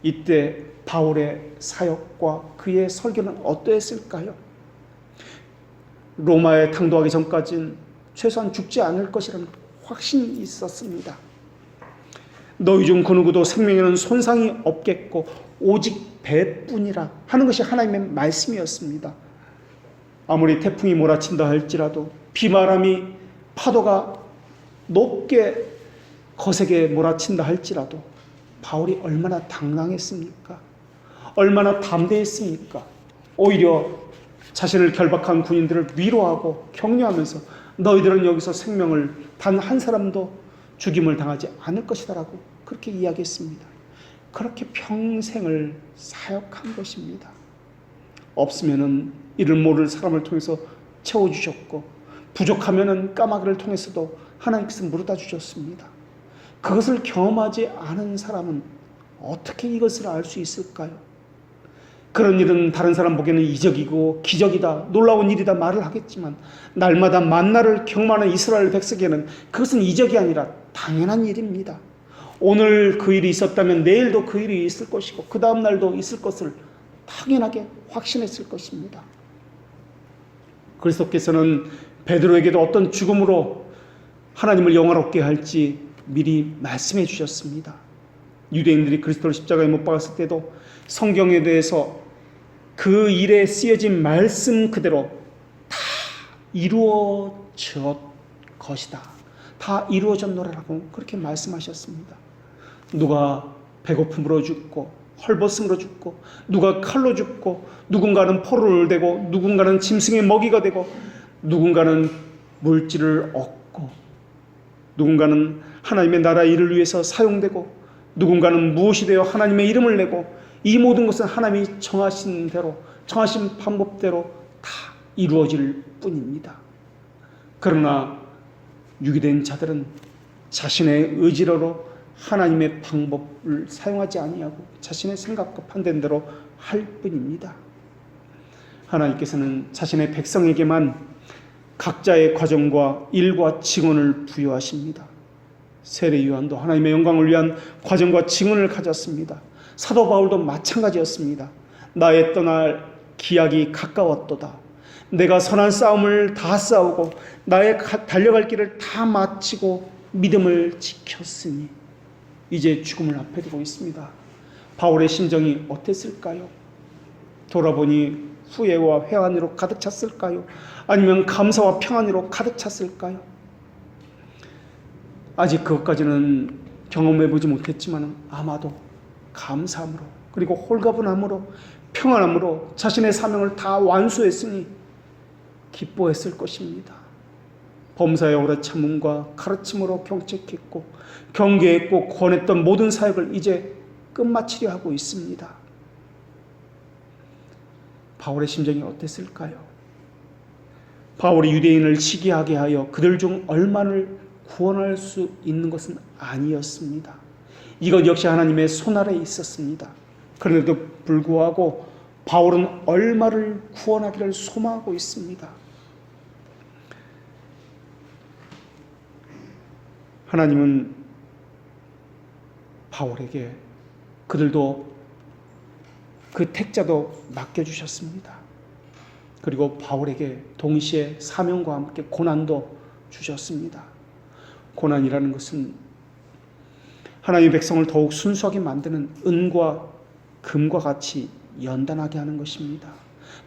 이때 바울의 사역과 그의 설교는 어떠했을까요? 로마에 당도하기 전까지는 최소한 죽지 않을 것이라는 확신이 있었습니다. 너희 중 그 누구도 생명에는 손상이 없겠고 오직 배뿐이라 하는 것이 하나님의 말씀이었습니다. 아무리 태풍이 몰아친다 할지라도 비바람이 파도가 높게 거세게 몰아친다 할지라도 바울이 얼마나 당당했습니까? 얼마나 담대했습니까? 오히려 자신을 결박한 군인들을 위로하고 격려하면서 너희들은 여기서 생명을 단 한 사람도 죽임을 당하지 않을 것이다라고 그렇게 이야기했습니다. 그렇게 평생을 사역한 것입니다. 없으면은 이를 모를 사람을 통해서 채워주셨고 부족하면은 까마귀를 통해서도 하나님께서 물어다 주셨습니다. 그것을 경험하지 않은 사람은 어떻게 이것을 알 수 있을까요? 그런 일은 다른 사람 보기에는 이적이고 기적이다, 놀라운 일이다 말을 하겠지만 날마다 만나를 경험하는 이스라엘 백성에게는 그것은 이적이 아니라 당연한 일입니다. 오늘 그 일이 있었다면 내일도 그 일이 있을 것이고 그 다음 날도 있을 것을 당연하게 확신했을 것입니다. 그리스도께서는 베드로에게도 어떤 죽음으로 하나님을 영화롭게 할지 미리 말씀해 주셨습니다. 유대인들이 그리스도를 십자가에 못 박았을 때도 성경에 대해서 그 일에 쓰여진 말씀 그대로 다 이루어졌 것이다. 다 이루어졌노라라고 그렇게 말씀하셨습니다. 누가 배고픔으로 죽고 헐벗음으로 죽고 누가 칼로 죽고 누군가는 포로를 대고 누군가는 짐승의 먹이가 되고 누군가는 물질을 얻고 누군가는 하나님의 나라 일을 위해서 사용되고 누군가는 무엇이 되어 하나님의 이름을 내고 이 모든 것은 하나님이 정하신 대로 정하신 방법대로 다 이루어질 뿐입니다. 그러나 유기된 자들은 자신의 의지로 하나님의 방법을 사용하지 아니하고 자신의 생각과 판단대로 할 뿐입니다. 하나님께서는 자신의 백성에게만 각자의 과정과 일과 직원을 부여하십니다. 세례 요한도 하나님의 영광을 위한 과정과 직원을 가졌습니다. 사도 바울도 마찬가지였습니다. 나의 떠날 기약이 가까웠도다. 내가 선한 싸움을 다 싸우고 나의 달려갈 길을 다 마치고 믿음을 지켰으니 이제 죽음을 앞에 두고 있습니다. 바울의 심정이 어땠을까요? 돌아보니 후회와 회한으로 가득 찼을까요? 아니면 감사와 평안으로 가득 찼을까요? 아직 그것까지는 경험해보지 못했지만 아마도 감사함으로, 그리고 홀가분함으로, 평안함으로 자신의 사명을 다 완수했으니 기뻐했을 것입니다. 범사의 오래 참음과 가르침으로 경책했고 경계했고 권했던 모든 사역을 이제 끝마치려 하고 있습니다. 바울의 심정이 어땠을까요? 바울이 유대인을 시기하게 하여 그들 중 얼마를 구원할 수 있는 것은 아니었습니다. 이것 역시 하나님의 손아래에 있었습니다. 그런데도 불구하고 바울은 얼마를 구원하기를 소망하고 있습니다. 하나님은 바울에게 그들도 그 택자도 맡겨주셨습니다. 그리고 바울에게 동시에 사명과 함께 고난도 주셨습니다. 고난이라는 것은 하나님의 백성을 더욱 순수하게 만드는 은과 금과 같이 연단하게 하는 것입니다.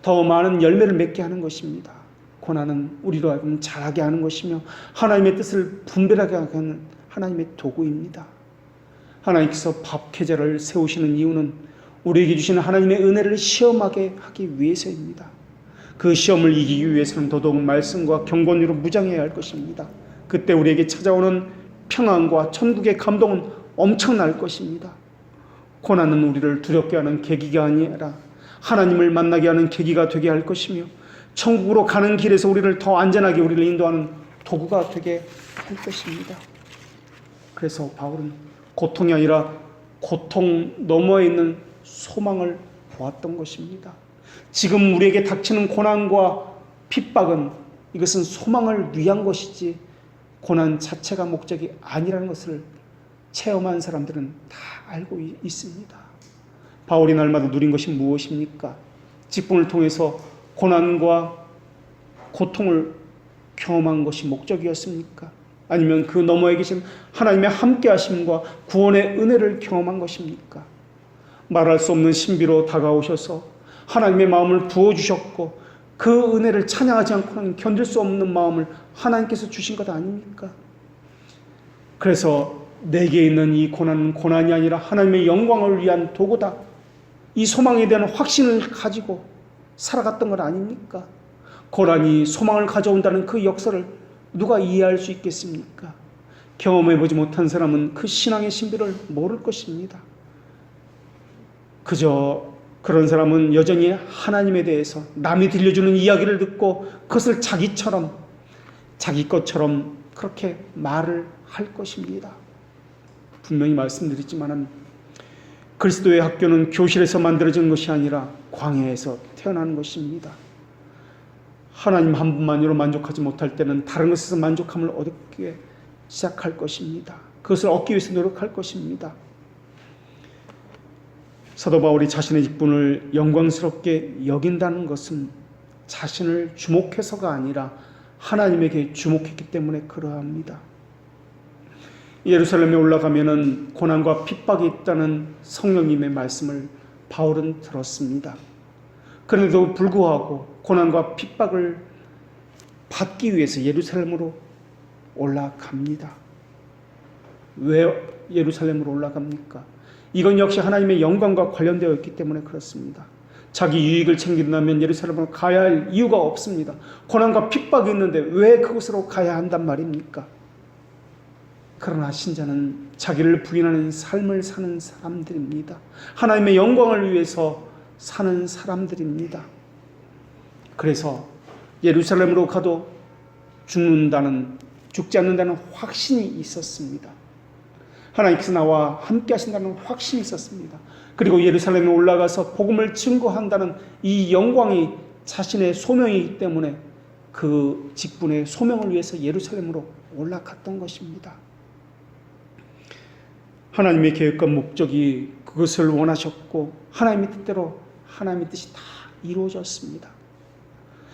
더 많은 열매를 맺게 하는 것입니다. 고난은 우리로 하여금 자라게 하는 것이며 하나님의 뜻을 분별하게 하는 하나님의 도구입니다. 하나님께서 밥계제를 세우시는 이유는 우리에게 주시는 하나님의 은혜를 시험하게 하기 위해서입니다. 그 시험을 이기기 위해서는 더더욱 말씀과 경건으로 무장해야 할 것입니다. 그때 우리에게 찾아오는 평안과 천국의 감동은 엄청날 것입니다. 고난은 우리를 두렵게 하는 계기가 아니라 하나님을 만나게 하는 계기가 되게 할 것이며 천국으로 가는 길에서 우리를 더 안전하게 우리를 인도하는 도구가 되게 할 것입니다. 그래서 바울은 고통이 아니라 고통 너머에 있는 소망을 보았던 것입니다. 지금 우리에게 닥치는 고난과 핍박은 이것은 소망을 위한 것이지 고난 자체가 목적이 아니라는 것을 체험한 사람들은 다 알고 있습니다. 바울이 날마다 누린 것이 무엇입니까? 직분을 통해서 고난과 고통을 경험한 것이 목적이었습니까? 아니면 그 너머에 계신 하나님의 함께하심과 구원의 은혜를 경험한 것입니까? 말할 수 없는 신비로 다가오셔서 하나님의 마음을 부어주셨고 그 은혜를 찬양하지 않고는 견딜 수 없는 마음을 하나님께서 주신 것 아닙니까? 그래서 내게 있는 이 고난은 고난이 아니라 하나님의 영광을 위한 도구다. 이 소망에 대한 확신을 가지고 살아갔던 것 아닙니까? 고난이 소망을 가져온다는 그 역사를 누가 이해할 수 있겠습니까? 경험해보지 못한 사람은 그 신앙의 신비를 모를 것입니다. 그저 그런 사람은 여전히 하나님에 대해서 남이 들려주는 이야기를 듣고 그것을 자기 것처럼 그렇게 말을 할 것입니다. 분명히 말씀드렸지만 그리스도의 학교는 교실에서 만들어진 것이 아니라 광야에서 태어난 것입니다. 하나님 한 분만으로 만족하지 못할 때는 다른 것에서 만족함을 얻기 시작할 것입니다. 그것을 얻기 위해서 노력할 것입니다. 사도 바울이 자신의 직분을 영광스럽게 여긴다는 것은 자신을 주목해서가 아니라 하나님에게 주목했기 때문에 그러합니다. 예루살렘에 올라가면은 고난과 핍박이 있다는 성령님의 말씀을 바울은 들었습니다. 그런데도 불구하고 고난과 핍박을 받기 위해서 예루살렘으로 올라갑니다. 왜 예루살렘으로 올라갑니까? 이건 역시 하나님의 영광과 관련되어 있기 때문에 그렇습니다. 자기 유익을 챙긴다면 예루살렘으로 가야 할 이유가 없습니다. 고난과 핍박이 있는데 왜 그곳으로 가야 한단 말입니까? 그러나 신자는 자기를 부인하는 삶을 사는 사람들입니다. 하나님의 영광을 위해서 사는 사람들입니다. 그래서 예루살렘으로 가도 죽지 않는다는 확신이 있었습니다. 하나님께서 나와 함께 하신다는 확신이 있었습니다. 그리고 예루살렘에 올라가서 복음을 증거한다는 이 영광이 자신의 소명이기 때문에 그 직분의 소명을 위해서 예루살렘으로 올라갔던 것입니다. 하나님의 계획과 목적이 그것을 원하셨고 하나님의 뜻대로 하나님의 뜻이 다 이루어졌습니다.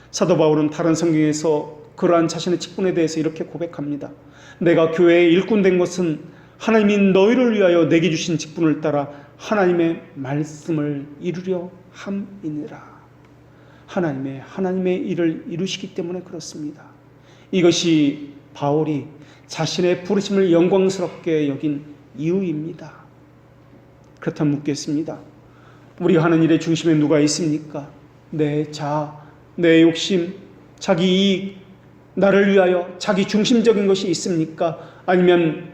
사도 바울은 다른 성경에서 그러한 자신의 직분에 대해서 이렇게 고백합니다. 내가 교회의 일꾼 된 것은 하나님이 너희를 위하여 내게 주신 직분을 따라 하나님의 말씀을 이루려 함이니라. 하나님의 일을 이루시기 때문에 그렇습니다. 이것이 바울이 자신의 부르심을 영광스럽게 여긴 이유입니다. 그렇다면 묻겠습니다. 우리가 하는 일의 중심에 누가 있습니까? 내 자아, 내 욕심, 자기 이익, 나를 위하여 자기 중심적인 것이 있습니까? 아니면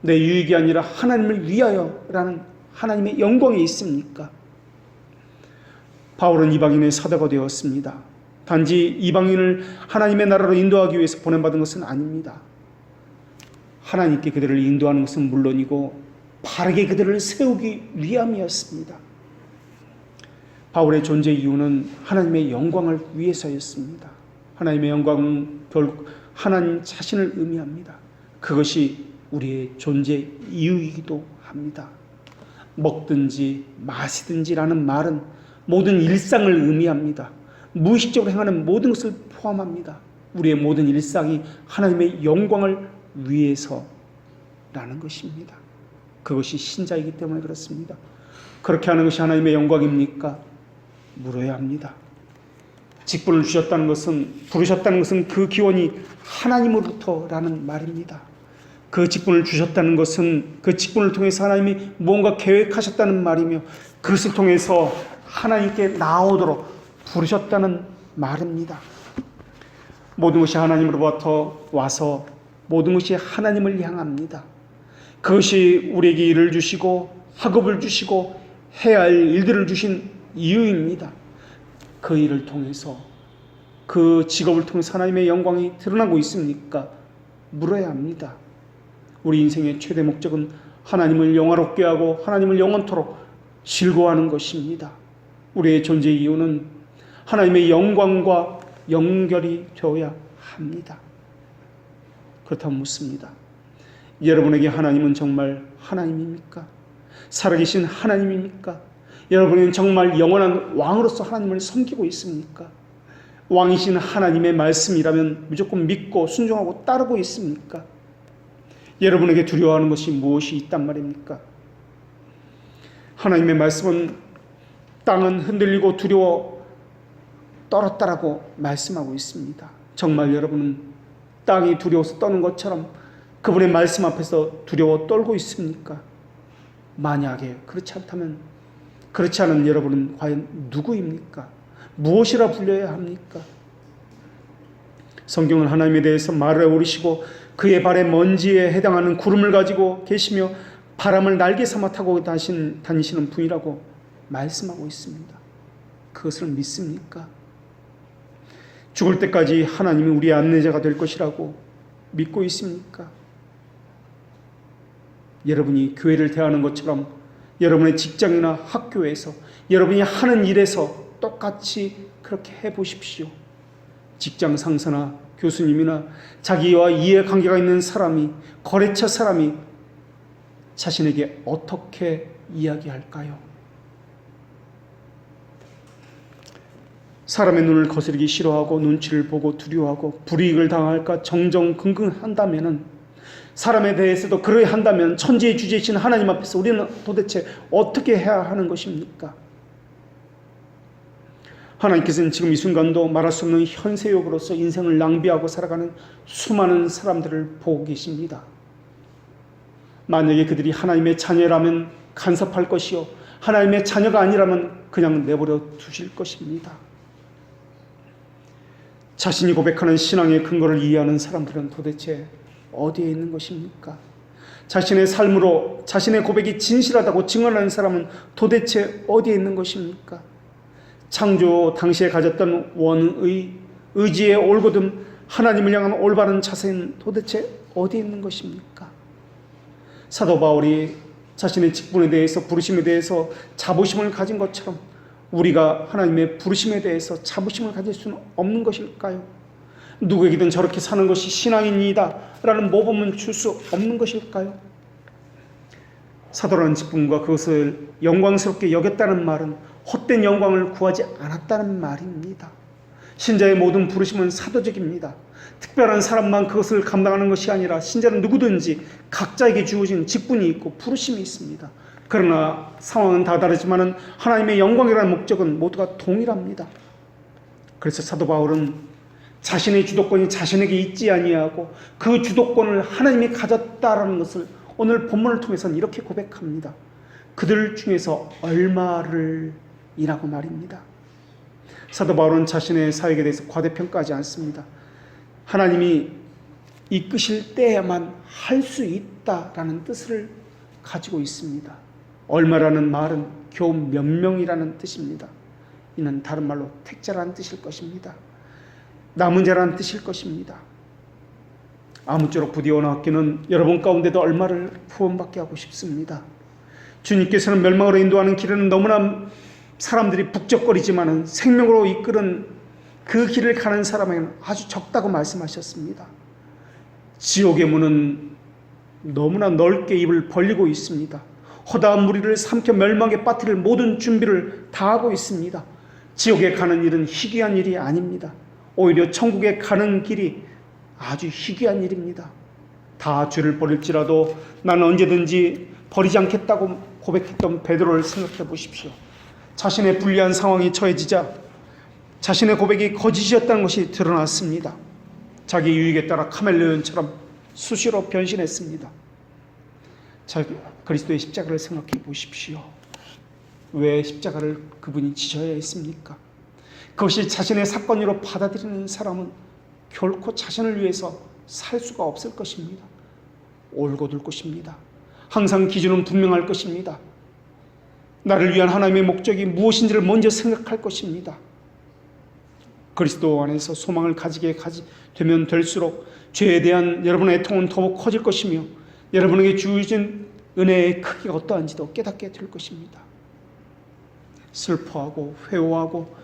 내 유익이 아니라 하나님을 위하여라는 하나님의 영광이 있습니까? 바울은 이방인의 사도가 되었습니다. 단지 이방인을 하나님의 나라로 인도하기 위해서 보낸받은 것은 아닙니다. 하나님께 그들을 인도하는 것은 물론이고 바르게 그들을 세우기 위함이었습니다. 바울의 존재 이유는 하나님의 영광을 위해서였습니다. 하나님의 영광은 결국 하나님 자신을 의미합니다. 그것이 우리의 존재 이유이기도 합니다. 먹든지 마시든지라는 말은 모든 일상을 의미합니다. 무의식적으로 행하는 모든 것을 포함합니다. 우리의 모든 일상이 하나님의 영광을 위해서라는 것입니다. 그것이 신자이기 때문에 그렇습니다. 그렇게 하는 것이 하나님의 영광입니까? 물어야 합니다. 직분을 주셨다는 것은, 부르셨다는 것은 그 기원이 하나님으로부터라는 말입니다. 그 직분을 주셨다는 것은 그 직분을 통해서 하나님이 무언가 계획하셨다는 말이며 그것을 통해서 하나님께 나오도록 부르셨다는 말입니다. 모든 것이 하나님으로부터 와서 모든 것이 하나님을 향합니다. 그것이 우리에게 일을 주시고 학업을 주시고 해야 할 일들을 주신 이유입니다. 그 일을 통해서, 그 직업을 통해서 하나님의 영광이 드러나고 있습니까? 물어야 합니다. 우리 인생의 최대 목적은 하나님을 영화롭게 하고 하나님을 영원토록 즐거워하는 것입니다. 우리의 존재 이유는 하나님의 영광과 연결이 되어야 합니다. 그렇다면 묻습니다. 여러분에게 하나님은 정말 하나님입니까? 살아계신 하나님입니까? 여러분은 정말 영원한 왕으로서 하나님을 섬기고 있습니까? 왕이신 하나님의 말씀이라면 무조건 믿고 순종하고 따르고 있습니까? 여러분에게 두려워하는 것이 무엇이 있단 말입니까? 하나님의 말씀은 땅은 흔들리고 두려워 떨었다라고 말씀하고 있습니다. 정말 여러분은 땅이 두려워서 떠는 것처럼 그분의 말씀 앞에서 두려워 떨고 있습니까? 만약에 그렇지 않다면, 그렇지 않은 여러분은 과연 누구입니까? 무엇이라 불려야 합니까? 성경은 하나님에 대해서 말을 오르시고 그의 발의 먼지에 해당하는 구름을 가지고 계시며 바람을 날개 삼아 타고 다니시는 분이라고 말씀하고 있습니다. 그것을 믿습니까? 죽을 때까지 하나님이 우리의 안내자가 될 것이라고 믿고 있습니까? 여러분이 교회를 대하는 것처럼 여러분의 직장이나 학교에서 여러분이 하는 일에서 똑같이 그렇게 해보십시오. 직장 상사나 교수님이나 자기와 이해관계가 있는 사람이, 거래처 사람이 자신에게 어떻게 이야기할까요? 사람의 눈을 거스르기 싫어하고 눈치를 보고 두려워하고 불이익을 당할까 정정긍긍한다면, 사람에 대해서도 그러한다면 천지의 주제이신 하나님 앞에서 우리는 도대체 어떻게 해야 하는 것입니까? 하나님께서는 지금 이 순간도 말할 수 없는 현세욕으로서 인생을 낭비하고 살아가는 수많은 사람들을 보고 계십니다. 만약에 그들이 하나님의 자녀라면 간섭할 것이요, 하나님의 자녀가 아니라면 그냥 내버려 두실 것입니다. 자신이 고백하는 신앙의 근거를 이해하는 사람들은 도대체 어디에 있는 것입니까? 자신의 삶으로 자신의 고백이 진실하다고 증언하는 사람은 도대체 어디에 있는 것입니까? 창조 당시에 가졌던 원의, 의지의 올곧음, 하나님을 향한 올바른 자세는 도대체 어디에 있는 것입니까? 사도 바울이 자신의 직분에 대해서, 부르심에 대해서 자부심을 가진 것처럼 우리가 하나님의 부르심에 대해서 자부심을 가질 수는 없는 것일까요? 누구에게든 저렇게 사는 것이 신앙입니다 라는 모범은 줄 수 없는 것일까요? 사도라는 직분과 그것을 영광스럽게 여겼다는 말은 헛된 영광을 구하지 않았다는 말입니다. 신자의 모든 부르심은 사도적입니다. 특별한 사람만 그것을 감당하는 것이 아니라 신자는 누구든지 각자에게 주어진 직분이 있고 부르심이 있습니다. 그러나 상황은 다 다르지만 하나님의 영광이라는 목적은 모두가 동일합니다. 그래서 사도 바울은 자신의 주도권이 자신에게 있지 아니하고 그 주도권을 하나님이 가졌다라는 것을 오늘 본문을 통해서는 이렇게 고백합니다. 그들 중에서 얼마를 이라고 말입니다. 사도 바울은 자신의 사역에 대해서 과대평가하지 않습니다. 하나님이 이끄실 때에만 할 수 있다라는 뜻을 가지고 있습니다. 얼마라는 말은 겨우 몇 명이라는 뜻입니다. 이는 다른 말로 택자라는 뜻일 것입니다. 남은 자라는 뜻일 것입니다. 아무쪼록 부디 원하옵기는 여러분 가운데도 얼마를 후원받게 하고 싶습니다. 주님께서는 멸망으로 인도하는 길에는 너무나 사람들이 북적거리지만 생명으로 이끄는 그 길을 가는 사람에게는 아주 적다고 말씀하셨습니다. 지옥의 문은 너무나 넓게 입을 벌리고 있습니다. 허다한 무리를 삼켜 멸망에 빠뜨릴 모든 준비를 다 하고 있습니다. 지옥에 가는 일은 희귀한 일이 아닙니다. 오히려 천국에 가는 길이 아주 희귀한 일입니다. 다 죄를 버릴지라도 나는 언제든지 버리지 않겠다고 고백했던 베드로를 생각해 보십시오. 자신의 불리한 상황이 처해지자 자신의 고백이 거짓이었다는 것이 드러났습니다. 자기 유익에 따라 카멜레온처럼 수시로 변신했습니다. 그리스도의 십자가를 생각해 보십시오. 왜 십자가를 그분이 지셔야 했습니까? 그것이 자신의 사건으로 받아들이는 사람은 결코 자신을 위해서 살 수가 없을 것입니다. 올곧을 것입니다. 항상 기준은 분명할 것입니다. 나를 위한 하나님의 목적이 무엇인지를 먼저 생각할 것입니다. 그리스도 안에서 소망을 가지게 되면 될수록 죄에 대한 여러분의 애통은 더욱 커질 것이며 여러분에게 주어진 은혜의 크기가 어떠한지도 깨닫게 될 것입니다. 슬퍼하고 회오하고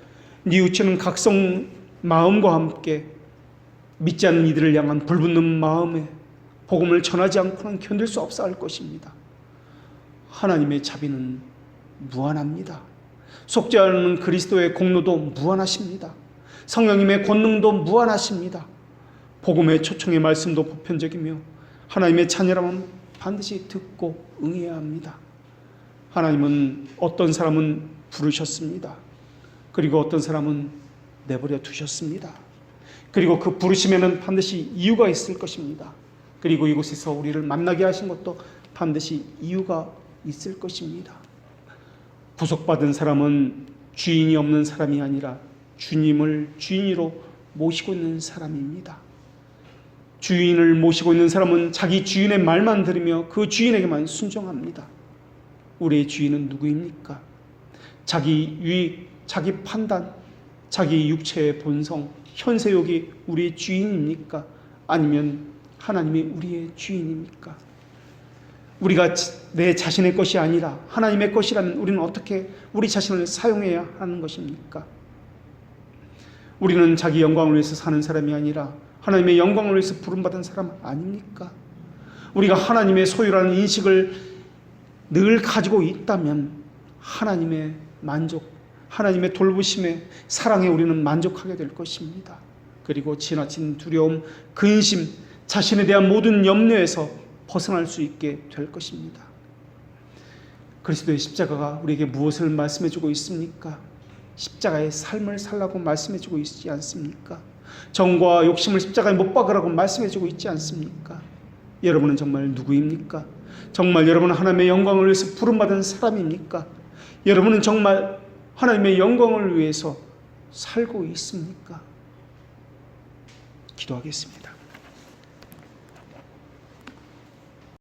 뉘우치는 각성 마음과 함께 믿지 않는 이들을 향한 불붙는 마음에 복음을 전하지 않고는 견딜 수 없어 할 것입니다. 하나님의 자비는 무한합니다. 속지 않는 그리스도의 공로도 무한하십니다. 성령님의 권능도 무한하십니다. 복음의 초청의 말씀도 보편적이며 하나님의 자녀라면 반드시 듣고 응해야 합니다. 하나님은 어떤 사람은 부르셨습니다. 그리고 어떤 사람은 내버려 두셨습니다. 그리고 그 부르심에는 반드시 이유가 있을 것입니다. 그리고 이곳에서 우리를 만나게 하신 것도 반드시 이유가 있을 것입니다. 구속받은 사람은 주인이 없는 사람이 아니라 주님을 주인으로 모시고 있는 사람입니다. 주인을 모시고 있는 사람은 자기 주인의 말만 들으며 그 주인에게만 순종합니다. 우리의 주인은 누구입니까? 자기 유익, 자기 판단, 자기 육체의 본성, 현세욕이 우리의 주인입니까? 아니면 하나님이 우리의 주인입니까? 우리가 내 자신의 것이 아니라 하나님의 것이라면 우리는 어떻게 우리 자신을 사용해야 하는 것입니까? 우리는 자기 영광을 위해서 사는 사람이 아니라 하나님의 영광을 위해서 부름받은 사람 아닙니까? 우리가 하나님의 소유라는 인식을 늘 가지고 있다면 하나님의 만족, 하나님의 돌보심에 사랑에 우리는 만족하게 될 것입니다. 그리고 지나친 두려움, 근심, 자신에 대한 모든 염려에서 벗어날 수 있게 될 것입니다. 그리스도의 십자가가 우리에게 무엇을 말씀해주고 있습니까? 십자가의 삶을 살라고 말씀해주고 있지 않습니까? 정과 욕심을 십자가에 못 박으라고 말씀해주고 있지 않습니까? 여러분은 정말 누구입니까? 정말 여러분은 하나님의 영광을 위해서 부름받은 사람입니까? 여러분은 정말 하나님의 영광을 위해서 살고 있습니까? 기도하겠습니다.